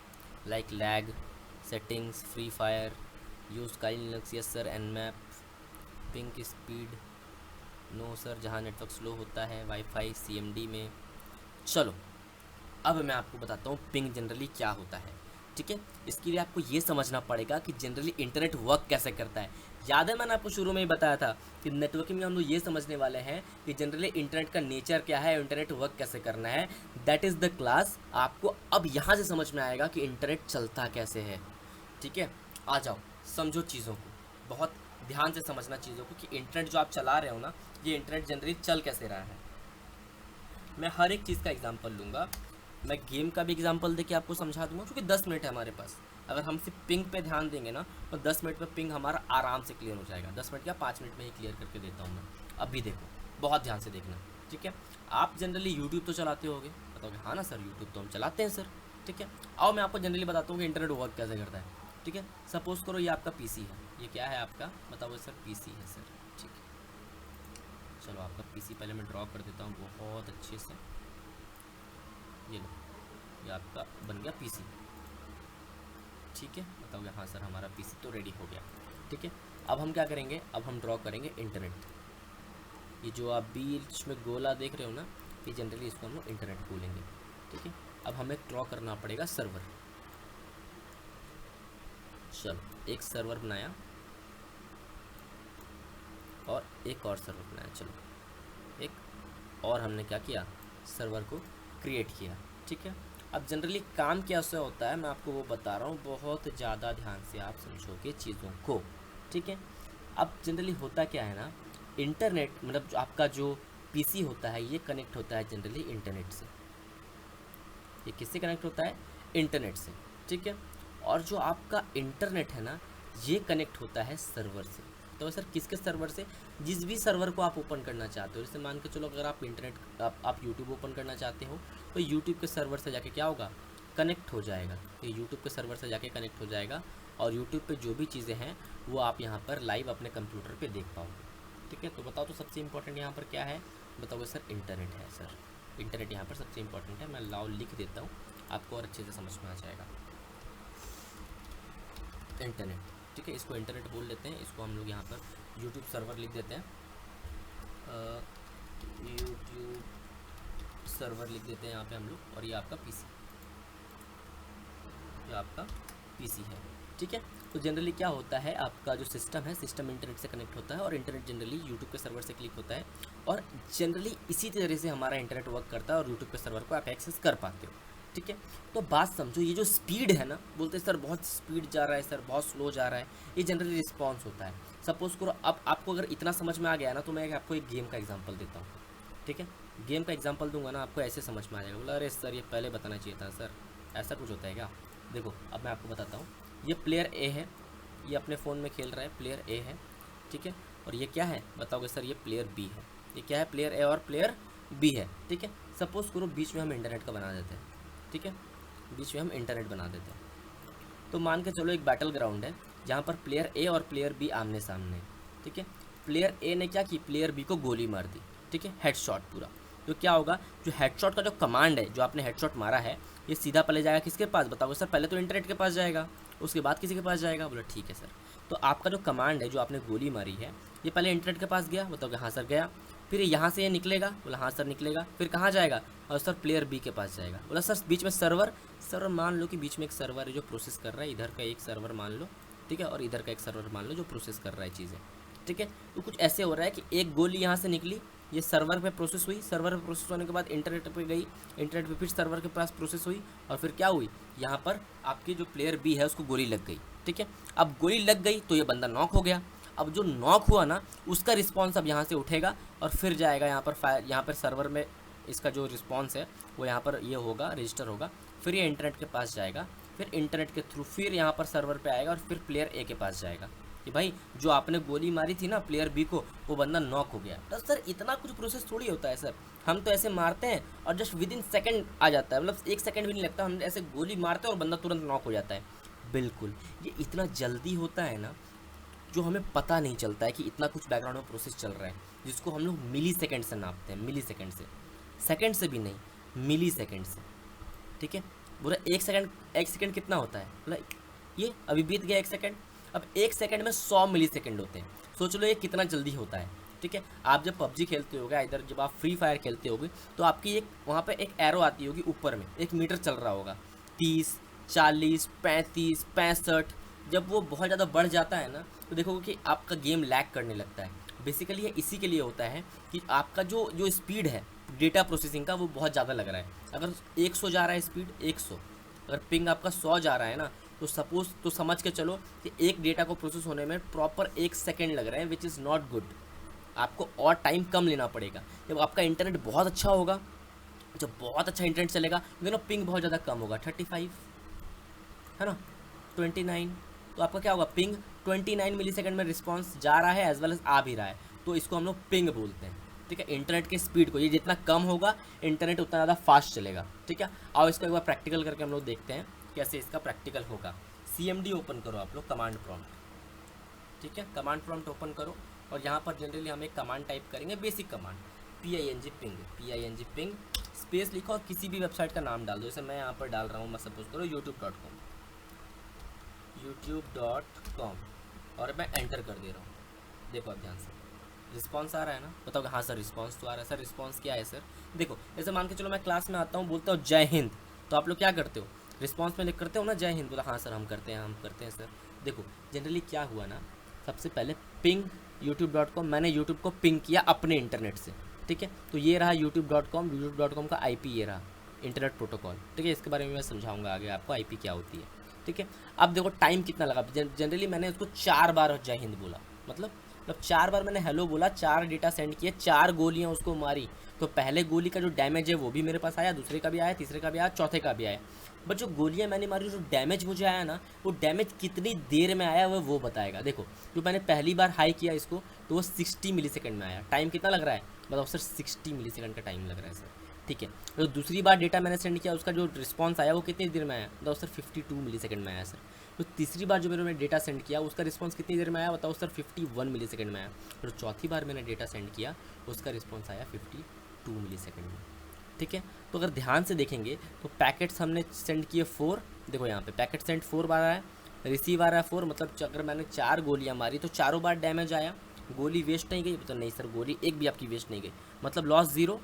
like lag, settings, free fire, use Kali Linux, yes sir. Nmap, ping speed, no sir, जहाँ नेटवर्क स्लो होता है, वाईफाई CMD में। चलो अब मैं आपको बताता हूँ पिंग जनरली क्या होता है, ठीक है। इसके लिए आपको ये समझना पड़ेगा कि जनरली इंटरनेट वर्क कैसे करता है। याद है मैंने आपको शुरू में ही बताया था कि नेटवर्किंग में हम लोग ये समझने वाले हैं कि जनरली इंटरनेट का नेचर क्या है, इंटरनेट वर्क कैसे करना है। That is the class. आपको अब यहाँ से समझ में आएगा कि इंटरनेट चलता कैसे है, ठीक है। आ जाओ समझो चीज़ों को, बहुत ध्यान से समझना चीज़ों को कि इंटरनेट जो आप चला रहे हो ना, ये इंटरनेट जनरली चल कैसे रहा है। मैं हर एक चीज़ का एग्जांपल लूँगा, मैं गेम का भी एग्जांपल देके आपको समझा दूंगा, क्योंकि 10 मिनट है हमारे पास। अगर हम सिर्फ पिंग पे ध्यान देंगे ना तो 10 मिनट में पिंग हमारा आराम से क्लियर हो जाएगा। 10 मिनट या 5 मिनट में ही क्लियर करके देता हूँ मैं। अभी देखो, बहुत ध्यान से देखना, ठीक है। आप जनरली यूट्यूब तो चलाते होगे, बताओगे हाँ ना सर यूट्यूब तो हम चलाते हैं सर, ठीक है। आओ मैं आपको जनरली बताता हूँ कि इंटरनेट वर्क कैसे करता है, ठीक है। सपोज करो ये आपका PC है, ये क्या है आपका, बताओ सर PC है सर, ठीक है। चलो आपका PC पहले मैं ड्रॉ कर देता हूँ बहुत अच्छे से। ये लो, ये आपका बन गया PC, ठीक है। बताओगे हाँ सर हमारा PC तो रेडी हो गया, ठीक है। अब हम क्या करेंगे, अब हम ड्रॉ करेंगे इंटरनेट। ये जो आप बीच में गोला देख रहे हो ना, ये जनरली इसको हम लोग इंटरनेट बोलेंगे, ठीक है। अब हमें ड्रॉ करना पड़ेगा सर्वर। चलो एक सर्वर बनाया और एक और सर्वर बनाया। चलो एक और हमने क्या किया, सर्वर को क्रिएट किया, ठीक है। अब जनरली काम कैसे होता है मैं आपको वो बता रहा हूँ, बहुत ज़्यादा ध्यान से आप समझोगे चीज़ों को, ठीक है। अब जनरली होता क्या है ना, इंटरनेट मतलब जो आपका जो PC होता है ये कनेक्ट होता है जनरली इंटरनेट से। ये किससे कनेक्ट होता है, इंटरनेट से, ठीक है। और जो आपका इंटरनेट है ना, ये कनेक्ट होता है सर्वर से। तो सर किसके सर्वर से, जिस भी सर्वर को आप ओपन करना चाहते हो। जैसे मान के चलो अगर आप इंटरनेट आप यूट्यूब ओपन करना चाहते हो तो यूट्यूब के सर्वर से जाके क्या होगा, कनेक्ट हो जाएगा। ये यूट्यूब के सर्वर से जाके कनेक्ट हो जाएगा और यूट्यूब पे जो भी चीज़ें हैं वो आप यहाँ पर लाइव अपने कंप्यूटर पे देख पाओगे, ठीक है। तो बताओ तो सबसे इंपॉर्टेंट यहाँ पर क्या है, बताओगे सर इंटरनेट है सर। इंटरनेट यहाँ पर सबसे इंपॉर्टेंट है, मैं लाओ लिख देता हूँ आपको और अच्छे से समझ में आ जाएगा। इंटरनेट, ठीक है, इसको इंटरनेट बोल लेते हैं। इसको हम लोग यहाँ पर यूट्यूब सर्वर लिख देते हैं, यूट्यूब सर्वर लिख देते हैं यहाँ पे हम लोग। और ये आपका PC, जो आपका PC है, ठीक है। तो जनरली क्या होता है, आपका जो सिस्टम है, सिस्टम इंटरनेट से कनेक्ट होता है और इंटरनेट जनरली यूट्यूब के सर्वर से क्लिक होता है। और जनरली इसी तरह से हमारा इंटरनेट वर्क करता है और यूट्यूब के सर्वर को आप एक्सेस कर पाते हो, ठीक है। तो बात समझो, ये जो स्पीड है ना, बोलते हैं सर बहुत स्पीड जा रहा है सर, बहुत स्लो जा रहा है, ये जनरली रिस्पॉन्स होता है। सपोज करो अब आपको अगर इतना समझ में आ गया ना तो मैं आपको एक गेम का एग्जांपल देता हूँ, ठीक है। गेम का एग्जांपल दूंगा ना आपको ऐसे समझ में आ जाएगा। बोला अरे सर ये पहले बताना चाहिए था सर, ऐसा कुछ होता है क्या। देखो अब मैं आपको बताता हूँ, ये प्लेयर A है, ये अपने फ़ोन में खेल रहा है, प्लेयर A है, ठीक है। और ये क्या है, बताओगे सर ये प्लेयर B है। ये क्या है, प्लेयर A और प्लेयर B है, ठीक है। सपोज करो बीच में हम इंटरनेट का बना देते हैं, ठीक है, बीच में हम इंटरनेट बना देते हैं। तो मान के चलो एक बैटल ग्राउंड है जहाँ पर प्लेयर A और प्लेयर B आमने सामने, ठीक है। प्लेयर A ने क्या की, प्लेयर B को गोली मार दी, ठीक है, हेडशॉट पूरा। तो क्या होगा, जो हेडशॉट का जो कमांड है, जो आपने हेडशॉट मारा है, ये सीधा पहले जाएगा किसके पास, बताओगे सर पहले तो इंटरनेट के पास जाएगा, उसके बाद किसी के पास जाएगा। बोला ठीक है सर। तो आपका जो कमांड है, जो आपने गोली मारी है, ये पहले इंटरनेट के पास गया, बताओगे हाँ सर गया। फिर यहाँ से ये निकलेगा, बोला हाँ सर निकलेगा। फिर कहाँ जाएगा, और सर प्लेयर B के पास जाएगा। बोला सर बीच में सर्वर मान लो कि बीच में एक सर्वर है जो प्रोसेस कर रहा है, इधर का एक सर्वर मान लो, ठीक है, और इधर का एक सर्वर मान लो जो प्रोसेस कर रहा है चीज़ें, ठीक है। तो कुछ ऐसे हो रहा है कि एक गोली यहाँ से निकली, ये सर्वर पे प्रोसेस हुई, सर्वर पे प्रोसेस होने के बाद इंटरनेट पे गई, इंटरनेट पे फिर सर्वर के पास प्रोसेस हुई, और फिर क्या हुई, यहाँ पर आपकी जो प्लेयर B है उसको गोली लग गई, ठीक है। अब गोली लग गई तो ये बंदा नॉक हो गया। अब जो नॉक हुआ ना, उसका रिस्पॉन्स अब यहाँ से उठेगा और फिर जाएगा यहाँ पर यहाँ पर सर्वर में इसका जो रिस्पॉन्स है वो यहाँ पर ये होगा, रजिस्टर होगा। फिर ये इंटरनेट के पास जाएगा, फिर इंटरनेट के थ्रू फिर यहाँ पर सर्वर पे आएगा और फिर प्लेयर A के पास जाएगा कि भाई जो आपने गोली मारी थी ना प्लेयर B को, वो बंदा नॉक हो गया। तो सर इतना कुछ प्रोसेस थोड़ी होता है सर, हम तो ऐसे मारते हैं और जस्ट विद इन सेकेंड आ जाता है, मतलब 1 सेकंड भी नहीं लगता, हम ऐसे गोली मारते हैं और बंदा तुरंत नॉक हो जाता है। बिल्कुल, ये इतना जल्दी होता है ना, जो हमें पता नहीं चलता है कि इतना कुछ बैकग्राउंड में प्रोसेस चल रहा है, जिसको हम लोग मिली सेकेंड से नापते हैं, मिली सेकेंड से, सेकेंड से भी नहीं, मिली सेकेंड से, ठीक है। बोला 1 सेकंड, 1 सेकंड कितना होता है, बोला ये अभी बीत गया 1 सेकंड। अब 1 सेकंड में 100 मिली सेकंड होते हैं, सोच लो ये कितना जल्दी होता है। ठीक है, आप जब पबजी खेलते होगे, इधर जब आप फ्री फायर खेलते होगे, तो आपकी एक वहाँ पे एक एरो आती होगी ऊपर में, एक मीटर चल रहा होगा 30, 40, 35, 65। जब वो बहुत ज़्यादा बढ़ जाता है ना, तो देखोगे कि आपका गेम लैग करने लगता है। बेसिकली ये इसी के लिए होता है कि आपका जो जो स्पीड है डेटा प्रोसेसिंग का, वो बहुत ज़्यादा लग रहा है। अगर 100 जा रहा है स्पीड 100, अगर पिंग आपका 100 जा रहा है ना, तो सपोज तो समझ के चलो कि एक डेटा को प्रोसेस होने में प्रॉपर 1 सेकेंड लग रहा है, विच इज़ नॉट गुड। आपको और टाइम कम लेना पड़ेगा। जब आपका इंटरनेट बहुत अच्छा होगा, जब बहुत अच्छा इंटरनेट चलेगा, लेकिन पिंग बहुत ज़्यादा कम होगा, 35 है ना, 29, तो आपका क्या होगा, पिंग 29 मिली सेकेंड में रिस्पॉन्स जा रहा है एज वेल एज आ भी रहा है, तो इसको हम लोग पिंग बोलते हैं। ठीक है, इंटरनेट के स्पीड को, ये जितना कम होगा इंटरनेट उतना ज़्यादा फास्ट चलेगा। ठीक है, आओ इसको एक बार प्रैक्टिकल करके हम लोग देखते हैं कैसे इसका प्रैक्टिकल होगा। CMD ओपन करो आप लोग, कमांड प्रॉम्प्ट। ठीक है, कमांड प्रॉम्प्ट ओपन करो और यहाँ पर जनरली हम एक कमांड टाइप करेंगे, basic command PING ping space लिखो और किसी भी वेबसाइट का नाम डाल दो। जैसे मैं यहाँ पर डाल रहा हूँ, मैं सपोज करो youtube.com और मैं एंटर कर दे रहा हूँ। देखो आप ध्यान से, रिस्पॉन्स आ रहा है ना, बताओ हाँ सर रिस्पॉन्स तो आ रहा है। सर रिस्पॉन्स क्या है सर? देखो जैसे मान के चलो मैं क्लास में आता हूँ, बोलता हूँ जय हिंद, तो आप लोग क्या करते हो, रिस्पॉन्स में लिख करते हो ना जय हिंद, बोला हाँ सर हम करते हैं सर। देखो जनरली क्या हुआ ना, सबसे पहले पिंग youtube.com, मैंने यूट्यूब को पिंग किया अपने इंटरनेट से। ठीक है, तो ये रहा youtube.com का IP, ये रहा इंटरनेट प्रोटोकॉल। ठीक है, इसके बारे में मैं समझाऊंगा आगे आपको IP क्या होती है। ठीक है, अब देखो टाइम कितना लगा। जनरली मैंने उसको 4 बार जय हिंद बोला, मतलब 4 बार मैंने हेलो बोला, 4 डेटा सेंड किए, 4 गोलियां उसको मारी, तो पहले गोली का जो डैमेज है वो भी मेरे पास आया, दूसरे का भी आया, तीसरे का भी आया, चौथे का भी आया। बट जो गोलियां मैंने मारी, जो डैमेज मुझे आया ना, वो डैमेज कितनी देर में आया वो बताएगा। देखो जो मैंने पहली बार हाई किया इसको, तो वो 60 मिली सेकेंड में आया। टाइम कितना लग रहा है, बताओ सर 60 मिली सेकेंड का टाइम लग रहा है सर। ठीक है, तो दूसरी बार डेटा मैंने सेंड किया, उसका जो रिस्पॉन्स आया वो कितनी देर में आया, बताओ सर 52 मिली सेकेंड में आया सर। तो तीसरी बार जो मैंने डेटा सेंड किया, उसका रिस्पॉन्स कितनी देर में आया, बताओ सर 51 मिली सेकेंड में आया। और चौथी बार मैंने डेटा सेंड किया, उसका रिस्पॉन्स आया 52 मिली सेकेंड में। ठीक है, तो अगर ध्यान से देखेंगे तो पैकेट्स हमने सेंड किए 4, देखो यहाँ पे पैकेट सेंड 4 बार आया, रिसीव आ रहा है 4, मतलब अगर मैंने 4 गोलियाँ मारी तो चारों बार डैमेज आया। गोली वेस्ट नहीं गई, तो नहीं सर गोली एक भी आपकी वेस्ट नहीं गई, मतलब लॉस 0,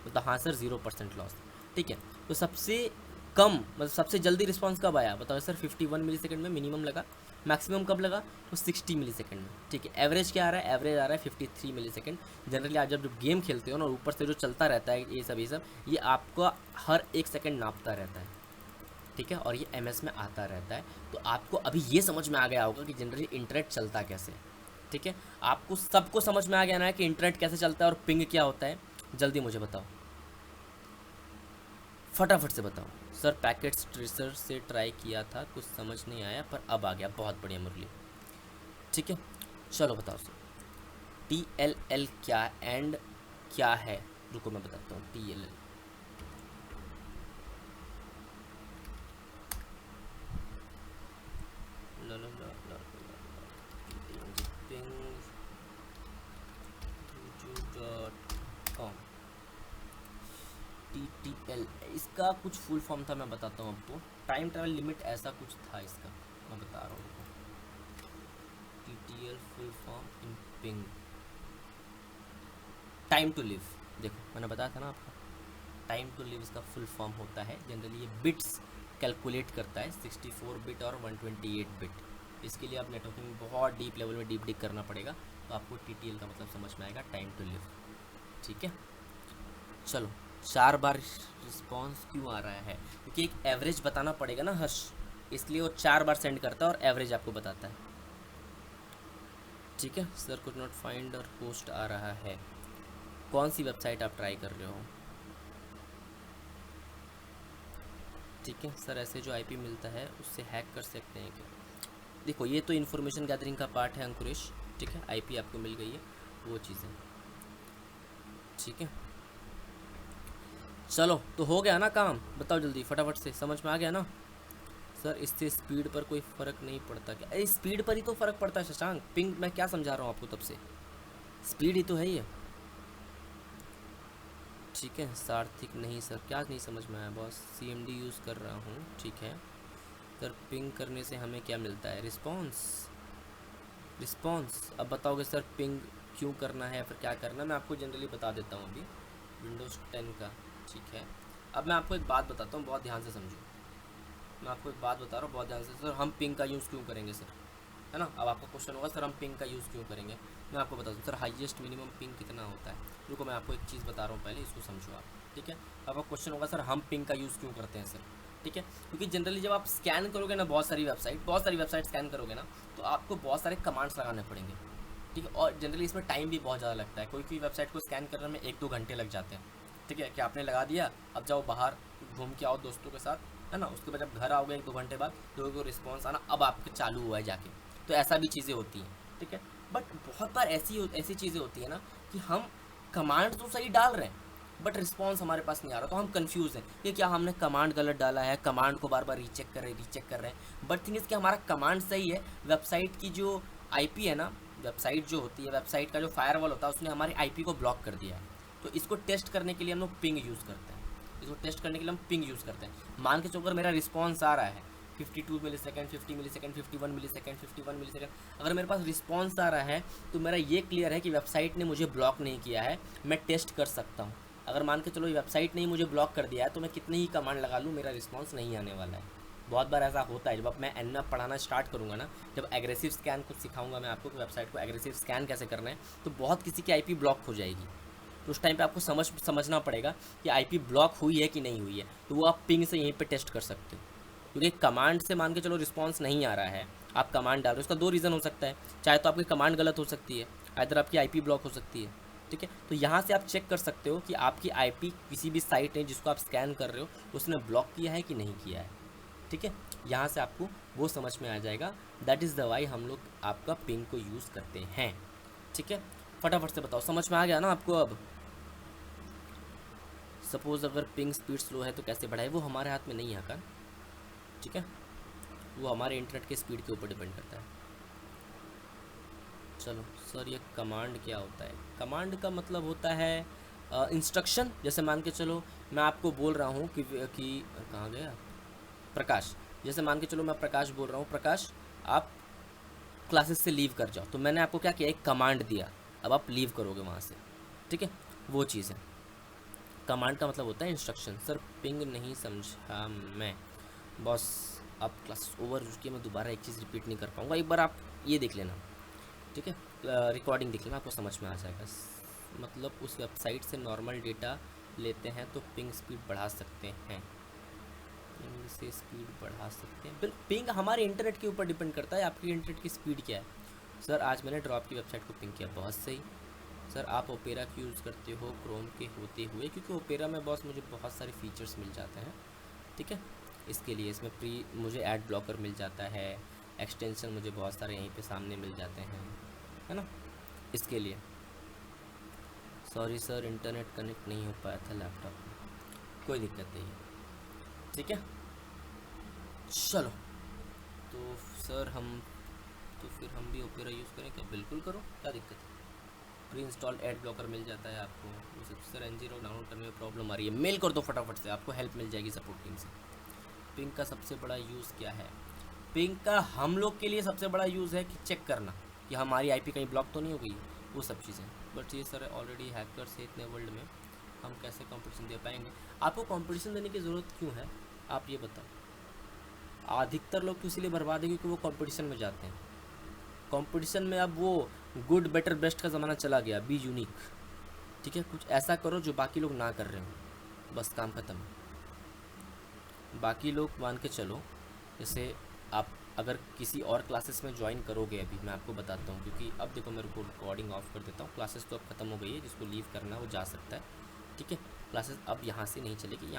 मतलब हाँ सर 0% लॉस। ठीक है, तो सबसे कम मतलब सबसे जल्दी रिस्पांस कब आया, बताओ सर 51 मिली सेकेंड में मिनिमम लगा, मैक्सिमम कब लगा, तो 60 मिली सेकेंड में। ठीक है, एवरेज क्या आ रहा है, एवरेज आ रहा है 53 मिली सेकेंड। जनरली आप जब गेम खेलते हो ना, ऊपर से जो चलता रहता है ये सब ये आपको हर 1 सेकेंड नापता रहता है। ठीक है, और ये MS में आता रहता है। तो आपको अभी ये समझ में आ गया होगा कि जनरली इंटरनेट चलता कैसे। ठीक है, आपको सबको समझ में आ गया ना कि इंटरनेट कैसे चलता है और पिंग क्या होता है। जल्दी मुझे बताओ, फटाफट से बताओ। सर पैकेट्स ट्रेसर से ट्राई किया था, कुछ समझ नहीं आया, पर अब आ गया, बहुत बढ़िया मुरली। ठीक है, चलो बताओ सर TLL क्या एंड क्या है, रुको मैं बताता हूँ। TLL TTL, इसका कुछ फुल फॉर्म था, मैं बताता हूँ आपको। टाइम ट्रैवल लिमिट ऐसा कुछ था इसका, मैं बता रहा हूँ। TTL full form in ping, time to live. देखो मैंने बताया था ना आपको, टाइम टू लिव इसका फुल फॉर्म होता है। जनरली ये बिट्स कैलकुलेट करता है, 64 बिट और 128 बिट। इसके लिए आप नेटवर्किंग में बहुत डीप लेवल में डीप करना पड़ेगा, तो आपको TTL का मतलब समझ में आएगा, टाइम टू लिव। ठीक है, चलो 4 बार रिस्पॉन्स क्यों आ रहा है, क्योंकि एक एवरेज बताना पड़ेगा ना हर्ष, इसलिए वो 4 बार सेंड करता है और एवरेज आपको बताता है। ठीक है, सर कुड नॉट फाइंड और पोस्ट आ रहा है, कौन सी वेबसाइट आप ट्राई कर रहे हो। ठीक है सर, ऐसे जो IP मिलता है उससे हैक कर सकते हैं क्या। देखो ये तो इन्फॉर्मेशन गैदरिंग का पार्ट है अंकुरेश। ठीक है, IP आपको मिल गई है, वो चीज़ें। ठीक है, चलो तो हो गया ना काम, बताओ जल्दी फटाफट से, समझ में आ गया ना। सर इससे स्पीड पर कोई फ़र्क नहीं पड़ता क्या, अरे स्पीड पर ही तो फ़र्क पड़ता है शशांक, पिंग मैं क्या समझा रहा हूँ आपको तब से, स्पीड ही तो है ये। ठीक है सार्थिक, नहीं सर क्या नहीं समझ में आया बॉस, CMD यूज़ कर रहा हूँ। ठीक है सर, पिंग करने से हमें क्या मिलता है, रिस्पॉन्स। रिस्पॉन्स। अब बताओगे सर पिंग क्यों करना है, फिर क्या करना है, मैं आपको जनरली बता देता हूँ अभी विंडोज़ 10 का। ठीक है, अब मैं आपको एक बात बताता हूँ, बहुत ध्यान से समझो। मैं आपको एक बात बता रहा हूँ बहुत ध्यान से। सर हम पिंग का यूज़ क्यों करेंगे सर, है ना। अब आपका क्वेश्चन होगा सर हम पिंग का यूज़ क्यों करेंगे। मैं आपको बता दूँ सर हाईएस्ट मिनिमम पिंग कितना होता है। रुको मैं आपको एक चीज़ बता रहा हूँ, पहले इसको समझो आप। ठीक है, आपका क्वेश्चन होगा सर हम पिंग का यूज़ क्यों करते हैं सर। ठीक है, क्योंकि जनरली जब आप स्कैन करोगे ना बहुत सारी वेबसाइट स्कैन करोगे ना, तो आपको बहुत सारे कमांड्स लगाने पड़ेंगे। ठीक है, और जनरली इसमें टाइम भी बहुत ज़्यादा लगता है। कोई कोई वेबसाइट को स्कैन करने में 1-2 घंटे लग जाते हैं। ठीक है, कि आपने लगा दिया, अब जाओ बाहर घूम के आओ दोस्तों के साथ, है ना। उसके बाद जब घर आओगे 1-2 घंटे बाद लोगों को रिस्पॉन्स आना अब आपके चालू हुआ है जाके। तो ऐसा भी चीज़ें होती हैं। ठीक है, बट बहुत बार ऐसी चीज़ें होती है ना कि हम कमांड तो सही डाल रहे हैं बट रिस्पॉन्स हमारे पास नहीं आ रहा, तो हम कंफ्यूज हैं कि क्या हमने कमांड गलत डाला है, कमांड को बार बार रीचेक कर रहे हैं। बट थिंग इज़ कि हमारा कमांड सही है, वेबसाइट की जो आईपी है ना, वेबसाइट जो होती है, वेबसाइट का जो फायरवॉल होता है उसने हमारी आईपी को ब्लॉक कर दिया है। तो इसको टेस्ट करने के लिए हम लोग पिंग यूज़ करते हैं। इसको टेस्ट करने के लिए हम पिंग यूज़ करते हैं। मान के चलो अगर मेरा रिस्पॉन्स आ रहा है 52 मिली सेकेंड, 50 मिली सेकेंड, 51 मिली सेकेंड, 51 मिली सेकेंड, अगर मेरे पास रिस्पॉन्स आ रहा है तो मेरा ये क्लियर है कि वेबसाइट ने मुझे ब्लॉक नहीं किया है, मैं टेस्ट कर सकता हूँ। अगर मान के चलो वेबसाइट ने ही मुझे ब्लॉक कर दिया है तो मैं कितनी ही कमांड लगा लूँ मेरा रिस्पॉन्स नहीं आने वाला है। बहुत बार ऐसा होता है। जब अब मैं एन पढ़ाना स्टार्ट करूँगा ना, जब एग्रेसिव स्कैन कुछ सिखाऊंगा मैं आपको कि वेबसाइट को एग्रेसिव स्कैन कैसे करना है, तो बहुत किसी की आईपी ब्लॉक हो जाएगी। तो उस टाइम पे आपको समझना पड़ेगा कि आईपी ब्लॉक हुई है कि नहीं हुई है। तो वो आप पिंग से यहीं पे टेस्ट कर सकते हो, क्योंकि कमांड से मान के चलो रिस्पॉन्स नहीं आ रहा है, आप कमांड डाल रहे हो। उसका 2 रीज़न हो सकता है, चाहे तो आपकी कमांड गलत हो सकती है, इधर आपकी आईपी ब्लॉक हो सकती है। ठीक है, तो यहाँ से आप चेक कर सकते हो कि आपकी आईपी किसी भी साइट है जिसको आप स्कैन कर रहे हो उसने ब्लॉक किया है कि नहीं किया है। ठीक है, यहाँ से आपको वो समझ में आ जाएगा। दैट इज़ द वाई हम लोग आपका पिंग को यूज़ करते हैं। ठीक है, फटाफट से बताओ, समझ में आ गया ना आपको। अब सपोज़ अगर पिंग स्पीड स्लो है तो कैसे बढ़ाए, वो हमारे हाथ में नहीं है आकर। ठीक है, वो हमारे इंटरनेट के स्पीड के ऊपर डिपेंड करता है। चलो सर ये कमांड क्या होता है। कमांड का मतलब होता है इंस्ट्रक्शन। जैसे मान के चलो मैं आपको बोल रहा हूँ कि कहाँ गया प्रकाश। जैसे मान के चलो मैं प्रकाश बोल रहा हूँ, प्रकाश आप क्लासेस से लीव कर जाओ, तो मैंने आपको क्या किया, एक कमांड दिया, अब आप लीव करोगे वहाँ से। ठीक है, वो चीज़ है। कमांड का मतलब होता है इंस्ट्रक्शन। सर पिंग नहीं समझा मैं बॉस, आप क्लास ओवर रुकिए, मैं दोबारा एक चीज़ रिपीट नहीं कर पाऊँगा, एक बार आप ये देख लेना। ठीक है, रिकॉर्डिंग देख लेना, आपको समझ में आ जाएगा। मतलब उस वेबसाइट से नॉर्मल डेटा लेते हैं तो पिंग स्पीड बढ़ा सकते हैं। पिंग से स्पीड बढ़ा सकते हैं, बिल्कुल। पिंग हमारे इंटरनेट के ऊपर डिपेंड करता है, आपकी इंटरनेट की स्पीड क्या है। सर आज मैंने ड्रॉप की वेबसाइट को पिंग किया, बहुत सही। सर आप ओपेरा क्यों यूज़ करते हो क्रोम के होते हुए, क्योंकि ओपेरा में बॉस मुझे बहुत सारे फीचर्स मिल जाते हैं। ठीक है, इसके लिए इसमें मुझे ऐड ब्लॉकर मिल जाता है, एक्सटेंशन मुझे बहुत सारे यहीं पे सामने मिल जाते हैं, है ना, इसके लिए। सॉरी सर इंटरनेट कनेक्ट नहीं हो पाया था लैपटॉप में, कोई दिक्कत नहीं है। ठीक है, चलो तो सर फिर हम भी ओपेरा यूज़ करें क्या, बिल्कुल करो, क्या दिक्कत है। प्री इंस्टॉल एड ब्लॉकर मिल जाता है आपको। सर एन0 डाउनलोड करने में प्रॉब्लम आ रही है, मेल कर दो फटाफट से, आपको हेल्प मिल जाएगी सपोर्ट टीम से। पिंग का सबसे बड़ा यूज़ क्या है। पिंग का हम लोग के लिए सबसे बड़ा यूज़ है कि चेक करना कि हमारी आईपी कहीं ब्लॉक तो नहीं हो गई, वो सब चीज़ें। बट ये सर ऑलरेडी हैकर्स है इतने वर्ल्ड में, हम कैसे कंपटीशन दे पाएंगे। आपको कंपटीशन देने की ज़रूरत क्यों है, आप ये बताओ। अधिकतर लोग तो इसीलिए बर्बाद है क्योंकि वो कंपटीशन में जाते हैं। कंपटीशन में अब वो गुड बेटर बेस्ट का ज़माना चला गया, बी यूनिक। ठीक है, कुछ ऐसा करो जो बाकी लोग ना कर रहे हो, बस काम ख़त्म। बाकी लोग मान के चलो, जैसे आप अगर किसी और क्लासेस में ज्वाइन करोगे, अभी मैं आपको बताता हूँ, क्योंकि अब देखो मेरे को रिकॉर्डिंग ऑफ कर देता हूँ। क्लासेस तो अब ख़त्म हो गई है, जिसको लीव करना है वो जा सकता है। ठीक है, क्लासेस अब यहाँ से नहीं चलेगी।